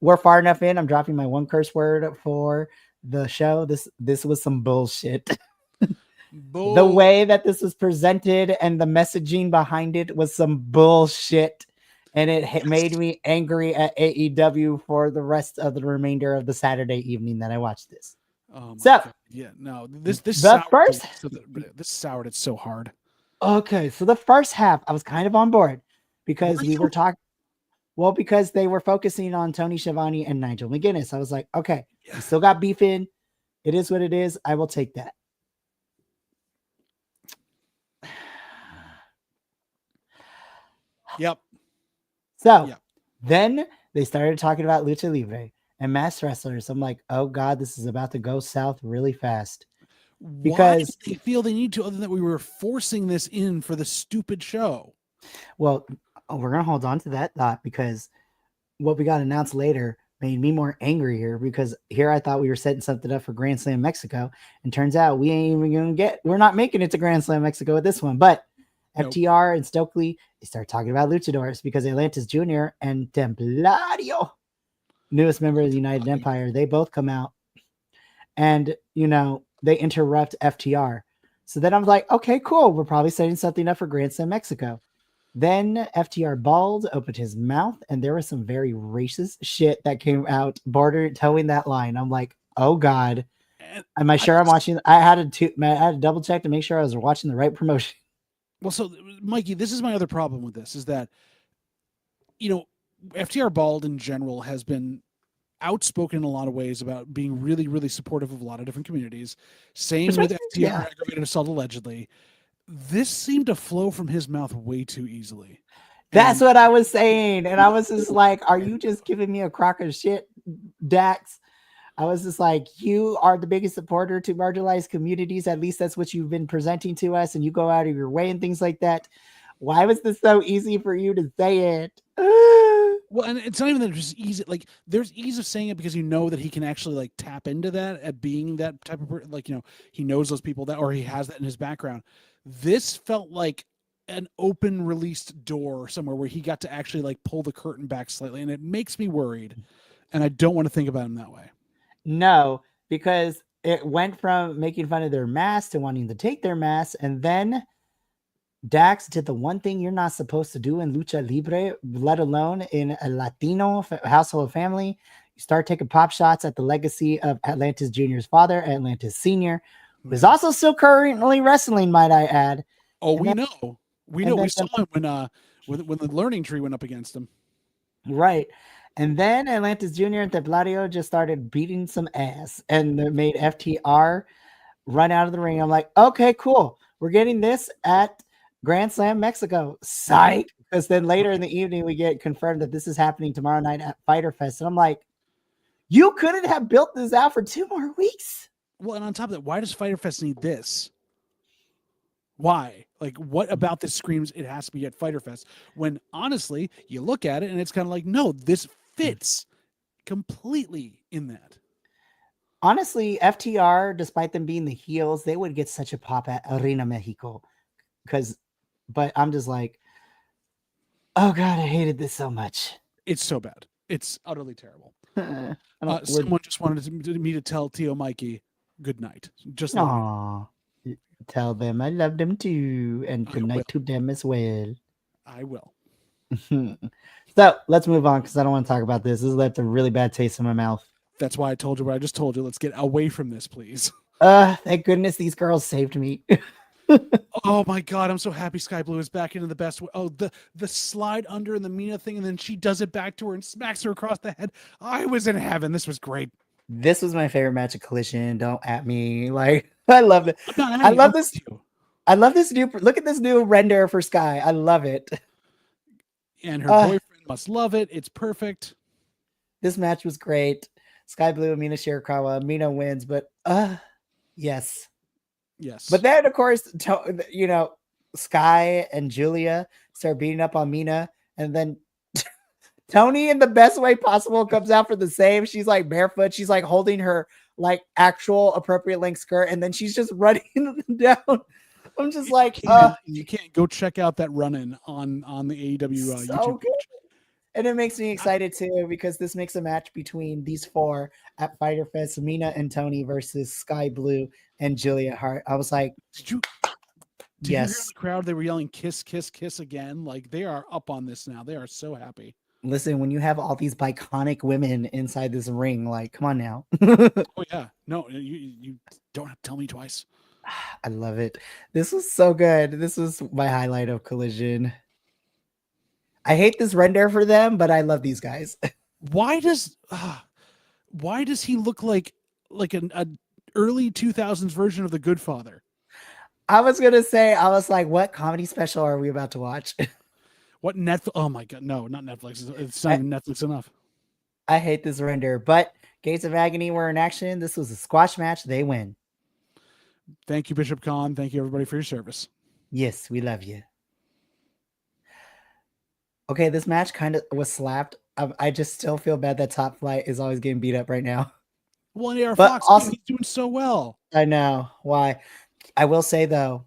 we're far enough in. I'm dropping my one curse word for the show. This was some bullshit. The way that this was presented and the messaging behind it was some bullshit. And it made me angry at AEW for the rest of the remainder of the Saturday evening that I watched this. Oh my so, God. Yeah, no, this soured it so hard. Okay, so the first half, I was kind of on board because because they were focusing on Tony Schiavone and Nigel McGuinness. I was like, okay, we still got beef in. It is what it is. I will take that. Yep. So then they started talking about Lucha Libre and mass wrestlers. I'm like, oh God, this is about to go south really fast. Because why do they feel they need to, other than we were forcing this in for the stupid show? Well, we're going to hold on to that thought because what we got announced later made me more angry here because here I thought we were setting something up for Grand Slam Mexico. And turns out we ain't even going to we're not making it to Grand Slam Mexico with this one. But FTR and Stokely, they start talking about luchadors because Atlantis Jr. and Templario, newest member of the United Empire, they both come out and, they interrupt FTR. So then I was like, okay, cool. We're probably setting something up for Grand Slam Mexico. Then FTR bald opened his mouth and there was some very racist shit that came out towing that line. I'm like, oh God. Am I sure I'm watching? I had to double check to make sure I was watching the right promotion. Well, so Mikey, this is my other problem with this is that, FTR Bald in general has been outspoken in a lot of ways about being really, really supportive of a lot of different communities. Same with FTR aggravated assault allegedly. This seemed to flow from his mouth way too easily. That's what I was saying. And I was just like, are you just giving me a crock of shit, Dax? I was just like, you are the biggest supporter to marginalized communities. At least that's what you've been presenting to us. And you go out of your way and things like that. Why was this so easy for you to say it? Well, and it's not even that it's just easy. Like, there's ease of saying it because you know that he can actually like tap into that at being that type of person. Like, he knows those people that, or he has that in his background. This felt like an open released door somewhere where he got to actually like pull the curtain back slightly. And it makes me worried. And I don't want to think about him that way. No, because it went from making fun of their mask to wanting to take their mask. And then Dax did the one thing you're not supposed to do in Lucha Libre, let alone in a Latino household family. You start taking pop shots at the legacy of Atlantis Jr.'s father, Atlantis Sr., who is also still currently wrestling, might I add. Oh, we know. We saw him when the learning tree went up against him. Right. And then Atlantis Jr. and Templario just started beating some ass and they made FTR run out of the ring. I'm like, okay, cool. We're getting this at Grand Slam Mexico. Psych. Because then later in the evening, we get confirmed that this is happening tomorrow night at Fyter Fest. And I'm like, you couldn't have built this out for 2 more weeks. Well, and on top of that, why does Fyter Fest need this? Why? Like, what about this screams it has to be at Fyter Fest? When honestly, you look at it and it's kind of like, no, this fits completely in that. Honestly, FTR, despite them being the heels, they would get such a pop at Arena Mexico. But I'm just like, oh God, I hated this so much. It's so bad. It's utterly terrible. Someone just wanted me to tell Tio Mikey good night. Just tell them I love them too, and good night to them as well. I will. So let's move on because I don't want to talk about this. This left a really bad taste in my mouth. That's why I told you what I just told you. Let's get away from this, please. Thank goodness these girls saved me. Oh my God, I'm so happy Sky Blue is back into the best way. Oh, the slide under and the Mina thing, and then she does it back to her and smacks her across the head. I was in heaven. This was great. This was my favorite match of Collision. Don't at me. Like, I love it. I love this. I love this new. Look at this new render for Sky. I love it. And her boyfriend must love it. It's perfect. This match was great. Sky Blue and Mina Shirakawa. Mina wins, but yes. Yes. But then, of course, Sky and Julia start beating up on Mina, and then Tony, in the best way possible, comes out for the save. She's like barefoot. She's like holding her like actual appropriate length skirt, and then she's just running down. I'm just like, you can't go check out that run-in on the AEW so YouTube good. page. And it makes me excited too because this makes a match between these 4 at Fyter Fest: Mina and Tony versus Sky Blue and Julia Hart. I was like, did you hear the crowd? They were yelling "kiss, kiss, kiss" again. Like, they are up on this now. They are so happy. Listen, when you have all these iconic women inside this ring, like, come on now. Oh yeah, no, you don't have to tell me twice. I love it. This was so good. This was my highlight of Collision. I hate this render for them, but I love these guys. Why does he look like an early 2000s version of The Good Father? I was gonna say, I was like, what comedy special are we about to watch? What Netflix? Oh my God, no, not Netflix. It's not even Netflix enough. I hate this render, but Gates of Agony were in action. This was a squash match. They win. Thank you, Bishop Khan. Thank you, everybody, for your service. Yes, we love you. Okay, this match kind of was slapped. I just still feel bad that Top Flight is always getting beat up right now. Well, AR Fox, also, he's doing so well. I know. Why? I will say, though,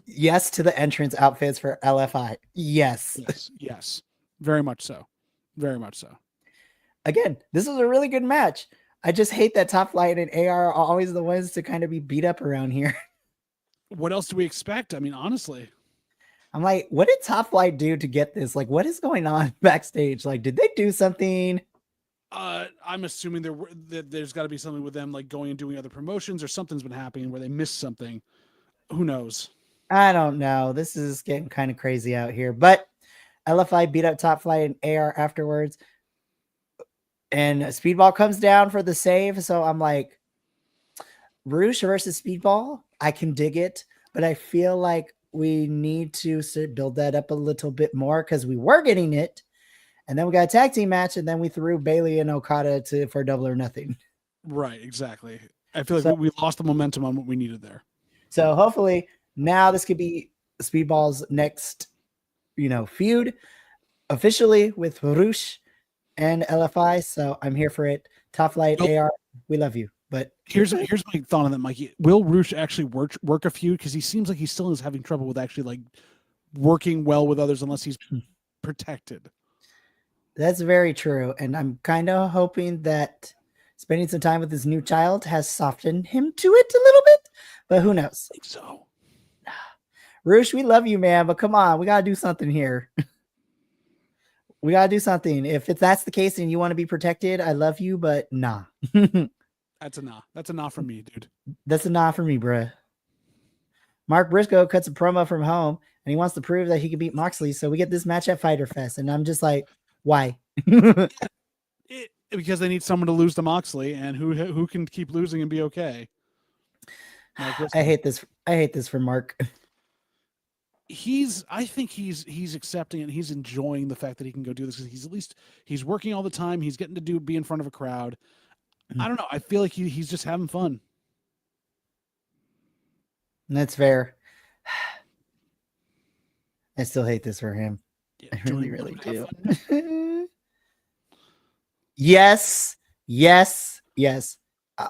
yes to the entrance outfits for LFI. Yes. Yes. Very much so. Very much so. Again, this was a really good match. I just hate that Top Flight and AR are always the ones to kind of be beat up around here. What else do we expect? I mean, honestly. I'm like, what did Top Flight do to get this? Like, what is going on backstage? Like, did they do something? I'm assuming there's got to be something with them, like going and doing other promotions, or something's been happening where they missed something. Who knows? I don't know. This is getting kind of crazy out here. But LFI beat up Top Flight and AR afterwards. And Speedball comes down for the save. So I'm like, Roosh versus Speedball, I can dig it. But I feel like we need to build that up a little bit more because we were getting it. And then we got a tag team match, and then we threw Bailey and Okada for Double or Nothing. Right, exactly. I feel like we lost the momentum on what we needed there. So hopefully now this could be Speedball's next, feud officially with Roosh and LFI. So I'm here for it. Top Flight, AR, we love you. But here's my thought on that, Mikey. Will Roosh actually work a feud? Because he seems like he still is having trouble with actually like working well with others unless he's protected. That's very true. And I'm kind of hoping that spending some time with his new child has softened him to it a little bit. But who knows? I think so. Roosh, we love you, man. But come on, we got to do something here. We got to do something. If that's the case and you want to be protected, I love you, but nah. That's a nah. That's a nah from me, dude. That's a nah for me, bruh. Mark Briscoe cuts a promo from home and he wants to prove that he can beat Moxley. So we get this match at Fyter Fest, and I'm just like, why? Because they need someone to lose to Moxley, and who can keep losing and be okay. I hate this. I hate this for Mark. I think he's accepting it. He's enjoying the fact that he can go do this because he's working all the time. He's getting to be in front of a crowd. I don't know. I feel like he's just having fun. That's fair. I still hate this for him. Yeah, I really do. Yes.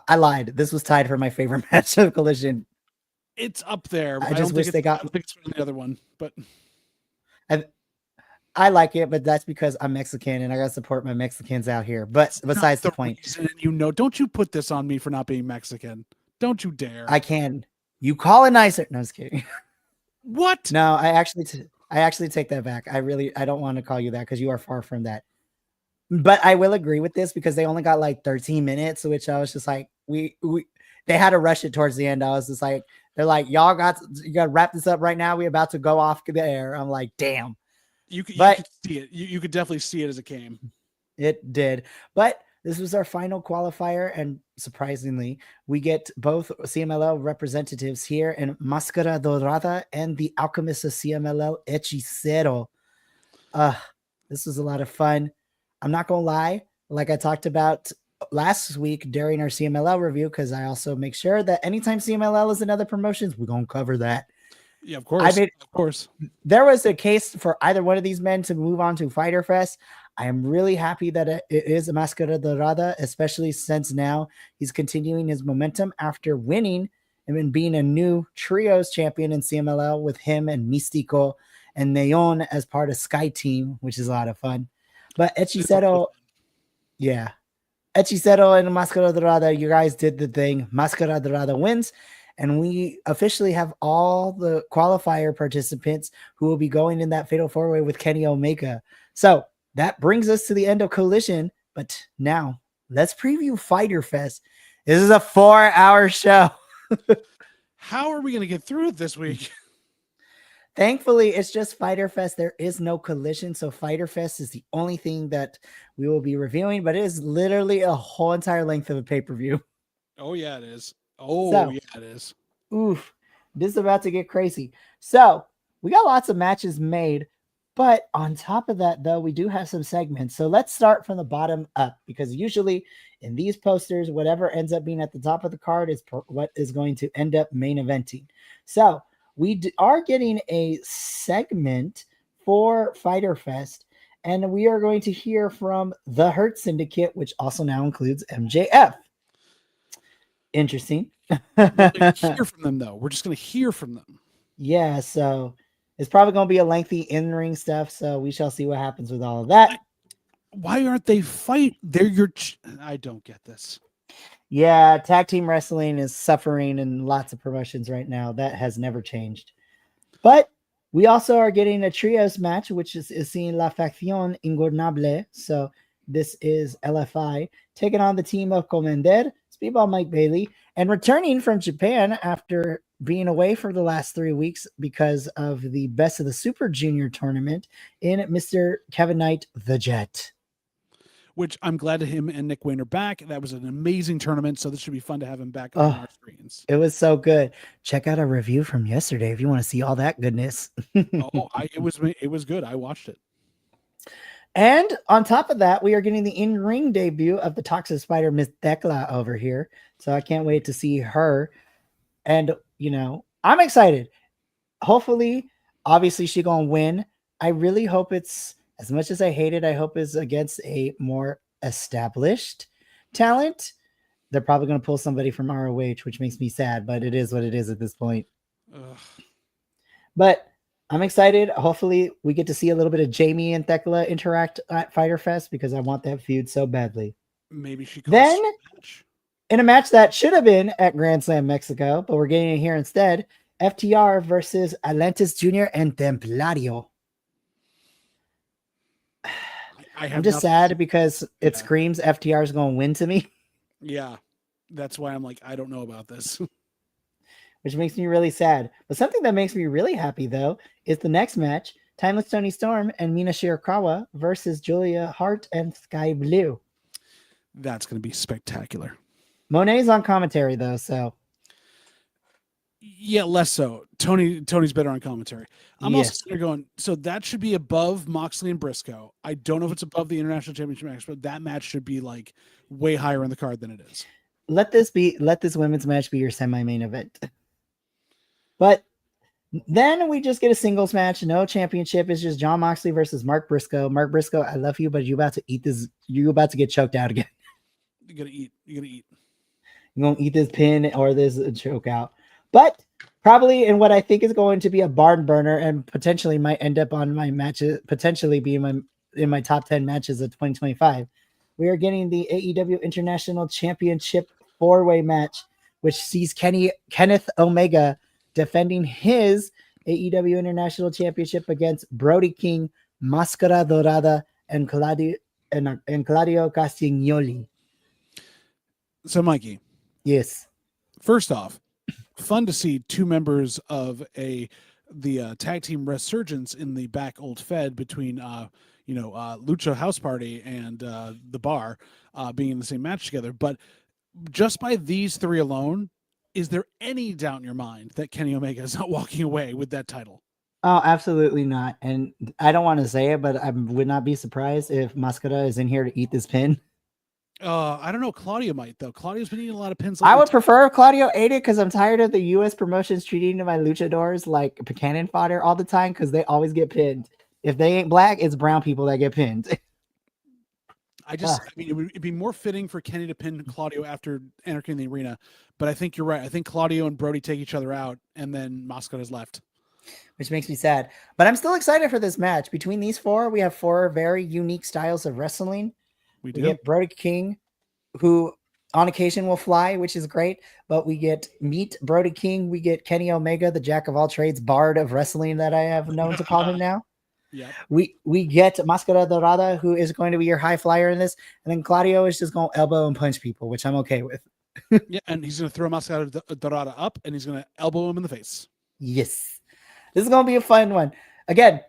I lied. This was tied for my favorite match of Collision. It's up there. I just wish they got. I don't think it's the other one, but I like it, but that's because I'm Mexican and I gotta support my Mexicans out here. But besides the point, don't you put this on me for not being Mexican? Don't you dare! I can. You colonizer. No, I was kidding. What? No, I actually take that back. I don't want to call you that because you are far from that. But I will agree with this because they only got like 13 minutes, which I was just like, they had to rush it towards the end. I was just like, they're like, you got to wrap this up right now. We're about to go off the air. I'm like, damn. You could see it. You could definitely see it as it came. It did. But this was our final qualifier. And surprisingly, we get both CMLL representatives here in Máscara Dorada and the Alchemist of CMLL, Hechicero. This was a lot of fun. I'm not going to lie. Like I talked about last week during our CMLL review, because I also make sure that anytime CMLL is in other promotions, we're going to cover that. Yeah, of course. Of course. There was a case for either one of these men to move on to Fyter Fest. I am really happy that it is a Máscara Dorada, especially since now he's continuing his momentum after winning and being a new trios champion in CMLL with him and Místico and Neon as part of Sky Team, which is a lot of fun. But Hechicero, yeah. Hechicero and Máscara Dorada, you guys did the thing. Máscara Dorada wins. And we officially have all the qualifier participants who will be going in that fatal four-way with Kenny Omega. So that brings us to the end of Collision. But now let's preview Fyter Fest. This is a 4-hour show. How are we going to get through it this week? Thankfully, it's just Fyter Fest. There is no Collision. So Fyter Fest is the only thing that we will be reviewing. But it is literally a whole entire length of a pay-per-view. Oh, yeah, it is. Yeah, it is. Oof, this is about to get crazy. So we got lots of matches made, but on top of that, though, we do have some segments. So let's start from the bottom up, because usually in these posters, whatever ends up being at the top of the card is what is going to end up main eventing. So we are getting a segment for Fyter Fest, and we are going to hear from the Hurt Syndicate, which also now includes MJF. Interesting. We're going to hear from them, though. We're just going to hear from them. Yeah, so it's probably going to be a lengthy in-ring stuff, so we shall see what happens with all of that. Why aren't they I don't get this. Yeah, tag team wrestling is suffering in lots of promotions right now. That has never changed. But we also are getting a trios match, which is seeing La Facción Ingornable. So this is LFI taking on the team of Commander, Speedball Mike Bailey, and returning from Japan after being away for the last 3 weeks because of the Best of the Super Junior tournament in Mr. Kevin Knight, the Jet. Which I'm glad to him and Nick Wayne are back. That was an amazing tournament, so this should be fun to have him back on our screens. It was so good. Check out our review from yesterday if you want to see all that goodness. It was good. I watched it. And on top of that, we are getting the in-ring debut of the Toxic Spider, Miss Thekla, over here. So I can't wait to see her. And, I'm excited. Hopefully, obviously, she's going to win. I really hope it's, as much as I hate it, I hope it's against a more established talent. They're probably going to pull somebody from ROH, which makes me sad, but it is what it is at this point. Ugh. But I'm excited. Hopefully we get to see a little bit of Jamie and Thekla interact at Fyter Fest because I want that feud so badly. Maybe she could. Then, in a match that should have been at Grand Slam Mexico, but we're getting it here instead, FTR versus Atlantis Jr. and Templario. I'm just sad because it screams FTR is going to win to me. Yeah, that's why I'm like, I don't know about this. which makes me really sad. But something that makes me really happy, though, is the next match, Timeless Tony Storm and Mina Shirakawa versus Julia Hart and Sky Blue. That's going to be spectacular. Monet's on commentary, though, so. Yeah, less so. Tony's better on commentary. I'm also sitting there going, so that should be above Moxley and Briscoe. I don't know if it's above the International Championship match, but that match should be like way higher in the card than it is. Let this women's match be your semi-main event. But then we just get a singles match, no championship. It's just Jon Moxley versus Mark Briscoe. Mark Briscoe, I love you, but you're about to eat this. You're about to get choked out again. You're gonna eat. You're gonna eat this pin or this choke out. But probably in what I think is going to be a barn burner and potentially might end up on my matches, potentially be in my top 10 matches of 2025. We are getting the AEW International Championship 4-way match, which sees Kenneth Omega defending his AEW International Championship against Brody King, Máscara Dorada, and Claudio Castagnoli. So, Mikey. Yes. First off, fun to see two members of the tag team Resurgence in the back old Fed between Lucha House Party and the Bar being in the same match together. But just by these three alone, is there any doubt in your mind that Kenny Omega is not walking away with that title? Oh, absolutely not. And I don't want to say it, but I would not be surprised if Mascara is in here to eat this pin. I don't know. Claudio might, though. Claudio's been eating a lot of pins. I would prefer if Claudio ate it because I'm tired of the U.S. promotions treating my luchadors like cannon fodder all the time because they always get pinned. If they ain't black, it's brown people that get pinned. I mean, it'd be more fitting for Kenny to pin Claudio after entering the arena. But I think you're right. I think Claudio and Brody take each other out, and then Mascara's left. Which makes me sad. But I'm still excited for this match. Between these four, we have four very unique styles of wrestling. We get Brody King, who on occasion will fly, which is great. But we get Brody King. We get Kenny Omega, the jack of all trades, bard of wrestling that I have known to call him now. Yeah. We get Máscara Dorada, who is going to be your high flyer in this. And then Claudio is just going to elbow and punch people, which I'm okay with. Yeah, and he's going to throw Máscara Dorada up, and he's going to elbow him in the face. Yes. This is going to be a fun one. Again,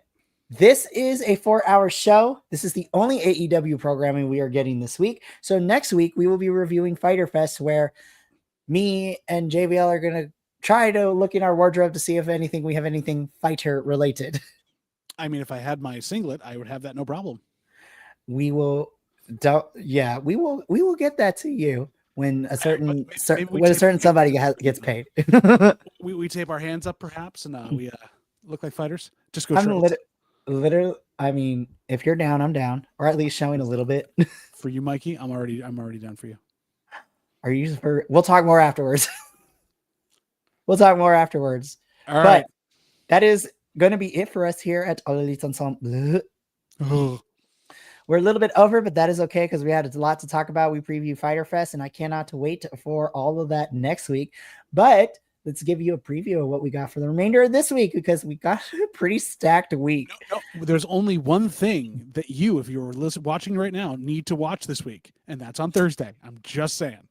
this is a 4-hour show. This is the only AEW programming we are getting this week. So next week, we will be reviewing Fyter Fest, where me and JVL are going to try to look in our wardrobe to see if we have anything fighter related. I mean, if I had my singlet, I would have that no problem. We will get that to you when a certain somebody gets paid. we tape our hands up perhaps, and we look like fighters. Just go. Literally, I mean, if you're down, I'm down, or at least showing a little bit. For you, Mikey, I'm already down for you. Are you? We'll talk more afterwards. All right. But that is going to be it for us here at All Elite Ensemble. We're a little bit over, but that is okay because we had a lot to talk about. We preview Fyter Fest, and I cannot wait for all of that next week. But let's give you a preview of what we got for the remainder of this week because we got a pretty stacked week. No, there's only one thing that you, if you're watching right now, need to watch this week, and that's on Thursday. I'm just saying.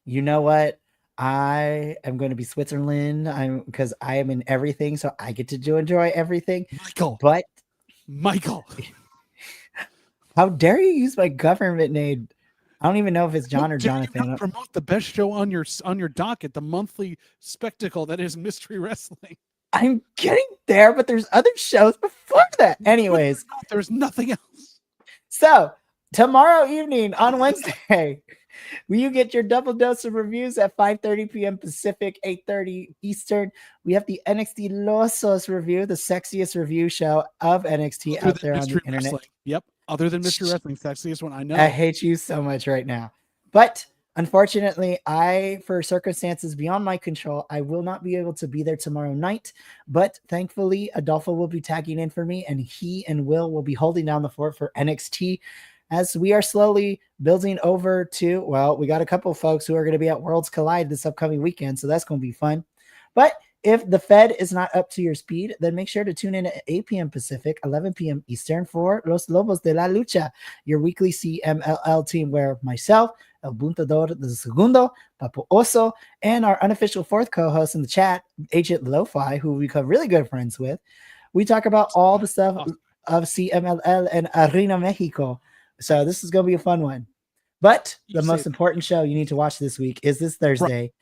You know what? I am going to be Switzerland because I am in everything, so I get to enjoy everything. Michael. How dare you use my government name? I don't even know if it's John or Jonathan. Promote the best show on your docket, the monthly spectacle that is Mystery Wrestling. I'm getting there, but there's other shows before that. Anyways, there's nothing else. So tomorrow evening on Wednesday, you get your double dose of reviews at 5:30 p.m. Pacific, 8:30 Eastern. We have the NXT Losos review, the sexiest review show of NXT out there on the internet. Wrestling. Yep. Other than Mystery Wrestling, sexiest one I know. I hate you so much right now. But unfortunately, for circumstances beyond my control, I will not be able to be there tomorrow night. But thankfully, Adolfo will be tagging in for me, and he and Will be holding down the fort for NXT as we are slowly building over to, we got a couple of folks who are going to be at Worlds Collide this upcoming weekend, so that's going to be fun. But if the Fed is not up to your speed, then make sure to tune in at 8 p.m. Pacific, 11 p.m. Eastern for Los Lobos de la Lucha, your weekly CMLL team where myself, El Buntador de Segundo, Papo Oso, and our unofficial fourth co-host in the chat, Agent Lo-Fi, who we become really good friends with. We talk about all the stuff of CMLL and Arena Mexico. So this is going to be a fun one. But the most important show you need to watch this week is this Thursday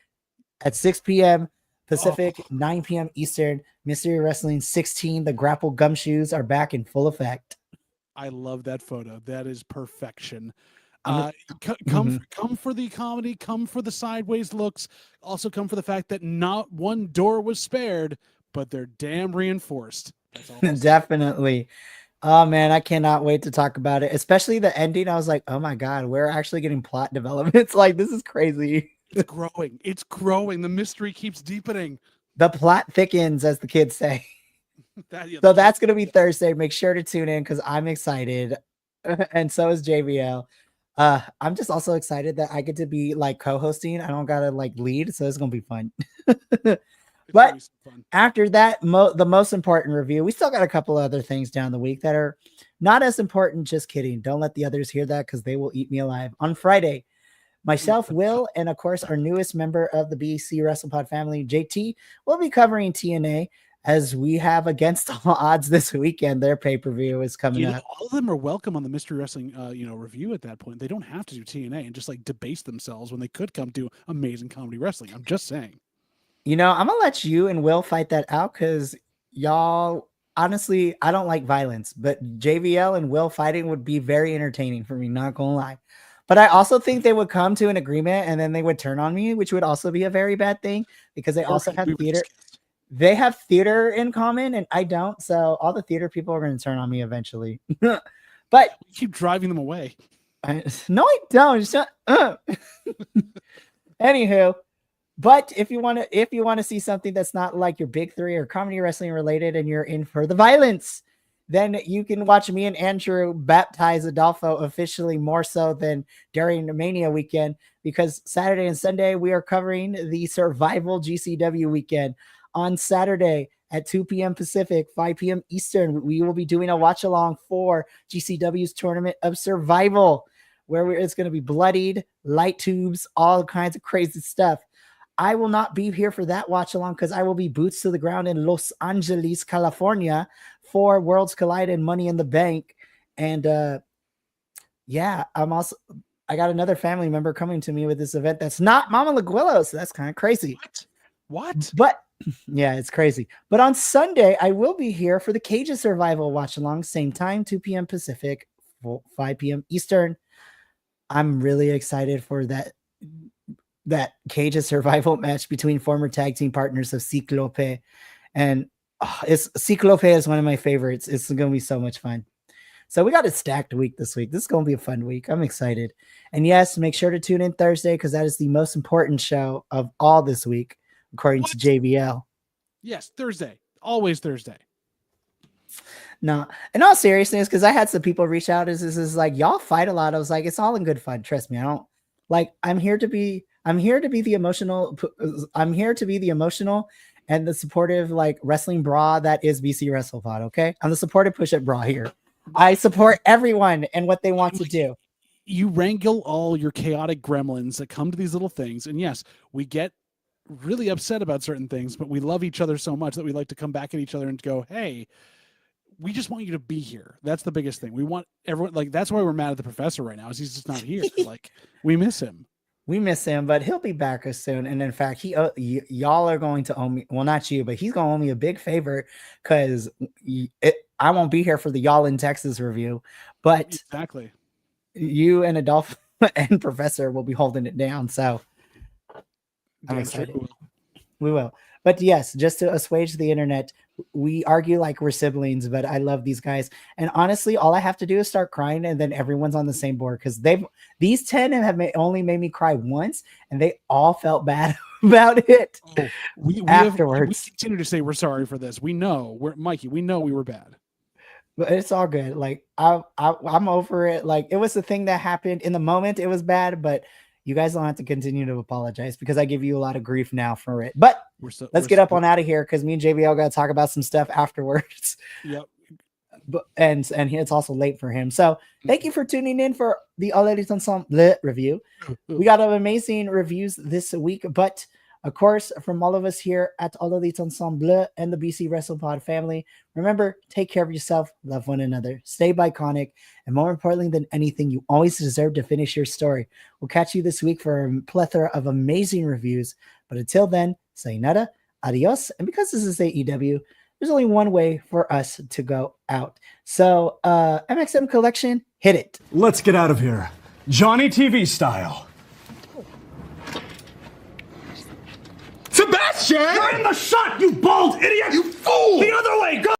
at 6 p.m. Pacific, 9 p.m. Eastern. Mystery Wrestling 16. The Grapple Gumshoes are back in full effect. I love that photo. That is perfection. Come for the comedy. Come for the sideways looks. Also come for the fact that not one door was spared, but they're damn reinforced. Definitely. Oh man, I cannot wait to talk about it. Especially the ending. I was like, oh my god, we're actually getting plot developments. Like, this is crazy. It's growing. It's growing. The mystery keeps deepening. The plot thickens, as the kids say. So that's going to be Thursday. Make sure to tune in because I'm excited. And so is JVL. I'm just also excited that I get to be like co-hosting. I don't got to like lead. So it's going to be fun. But after that, the most important review, we still got a couple other things down the week that are not as important. Just kidding. Don't let the others hear that because they will eat me alive. On Friday, myself, Will, and of course, our newest member of the BC WrestlePod family, JT, will be covering TNA as we have Against All Odds this weekend. Their pay-per-view is coming up. All of them are welcome on the Mystery Wrestling review at that point. They don't have to do TNA and just like debase themselves when they could come do amazing comedy wrestling. I'm just saying. I'm going to let you and Will fight that out because y'all, honestly, I don't like violence, but JVL and Will fighting would be very entertaining for me, not going to lie. But I also think they would come to an agreement and then they would turn on me, which would also be a very bad thing because they also have theater. They have theater in common and I don't. So all the theater people are going to turn on me eventually. But you keep driving them away. No, I don't. Anywho, but if you want to see something that's not like your big three or comedy wrestling related and you're in for the violence, then you can watch me and Andrew baptize Adolfo officially more so than during the Mania weekend, because Saturday and Sunday we are covering the Survival GCW weekend. On Saturday at 2 p.m. Pacific, 5 p.m. Eastern, we will be doing a watch along for GCW's Tournament of Survival, where it's going to be bloodied, light tubes, all kinds of crazy stuff. I will not be here for that watch along because I will be boots to the ground in Los Angeles, California for Worlds Collide and Money in the Bank. And I got another family member coming to me with this event that's not Mama Laguillo, so that's kind of crazy. What? But yeah, it's crazy. But on Sunday, I will be here for the Cage of Survival watch along, same time, 2 p.m. Pacific, 5 p.m. Eastern. I'm really excited for that Cage of Survival match between former tag team partners of Ciclope. And Ciclope is one of my favorites. It's going to be so much fun. So we got a stacked week this week. This is going to be a fun week. I'm excited. And yes, make sure to tune in Thursday because that is the most important show of all this week, according to JBL. Yes, Thursday. Always Thursday. No, in all seriousness, because I had some people reach out. Is like, y'all fight a lot. I was like, it's all in good fun. Trust me. I don't like, I'm here to be the emotional. I'm here to be the emotional and the supportive, like wrestling bra that is BC WrestlePod. Okay. I'm the supportive push-up bra here. I support everyone and what they want to do. You wrangle all your chaotic gremlins that come to these little things. And yes, we get really upset about certain things, but we love each other so much that we like to come back at each other and go, hey, we just want you to be here. That's the biggest thing. We want everyone, like, that's why we're mad at the professor right now, is he's just not here. Like, we miss him. We miss him, but he'll be back as soon. And in fact, y'all are going to owe me, well, not you, but he's going to owe me a big favor because I won't be here for the Y'all in Texas review, but exactly, you and Adolph and Professor will be holding it down. So I'm excited. We will. But yes, just to assuage the internet, we argue like we're siblings, but I love these guys. And honestly, all I have to do is start crying and then everyone's on the same board because these 10 have only made me cry once and they all felt bad about it. We afterwards. We continue to say we're sorry for this. We know Mikey, we know we were bad. But it's all good. Like I'm over it. Like it was the thing that happened in the moment. It was bad, but you guys don't have to continue to apologize because I give you a lot of grief now for it. But let's get up on out of here because me and JBL got to talk about some stuff afterwards. Yep. and it's also late for him. So thank you for tuning in for the All Elite Ensemble review. We got amazing reviews this week, but of course, from all of us here at All Elite Ensemble and the BC WrestlePod family, remember, take care of yourself, love one another, stay iconic, and more importantly than anything, you always deserve to finish your story. We'll catch you this week for a plethora of amazing reviews, but until then, sayonara, adios, and because this is AEW, there's only one way for us to go out. So, MXM Collection, hit it. Let's get out of here. Johnny TV style. Sebastian! You're in the shot, you bald idiot! You fool! The other way, go!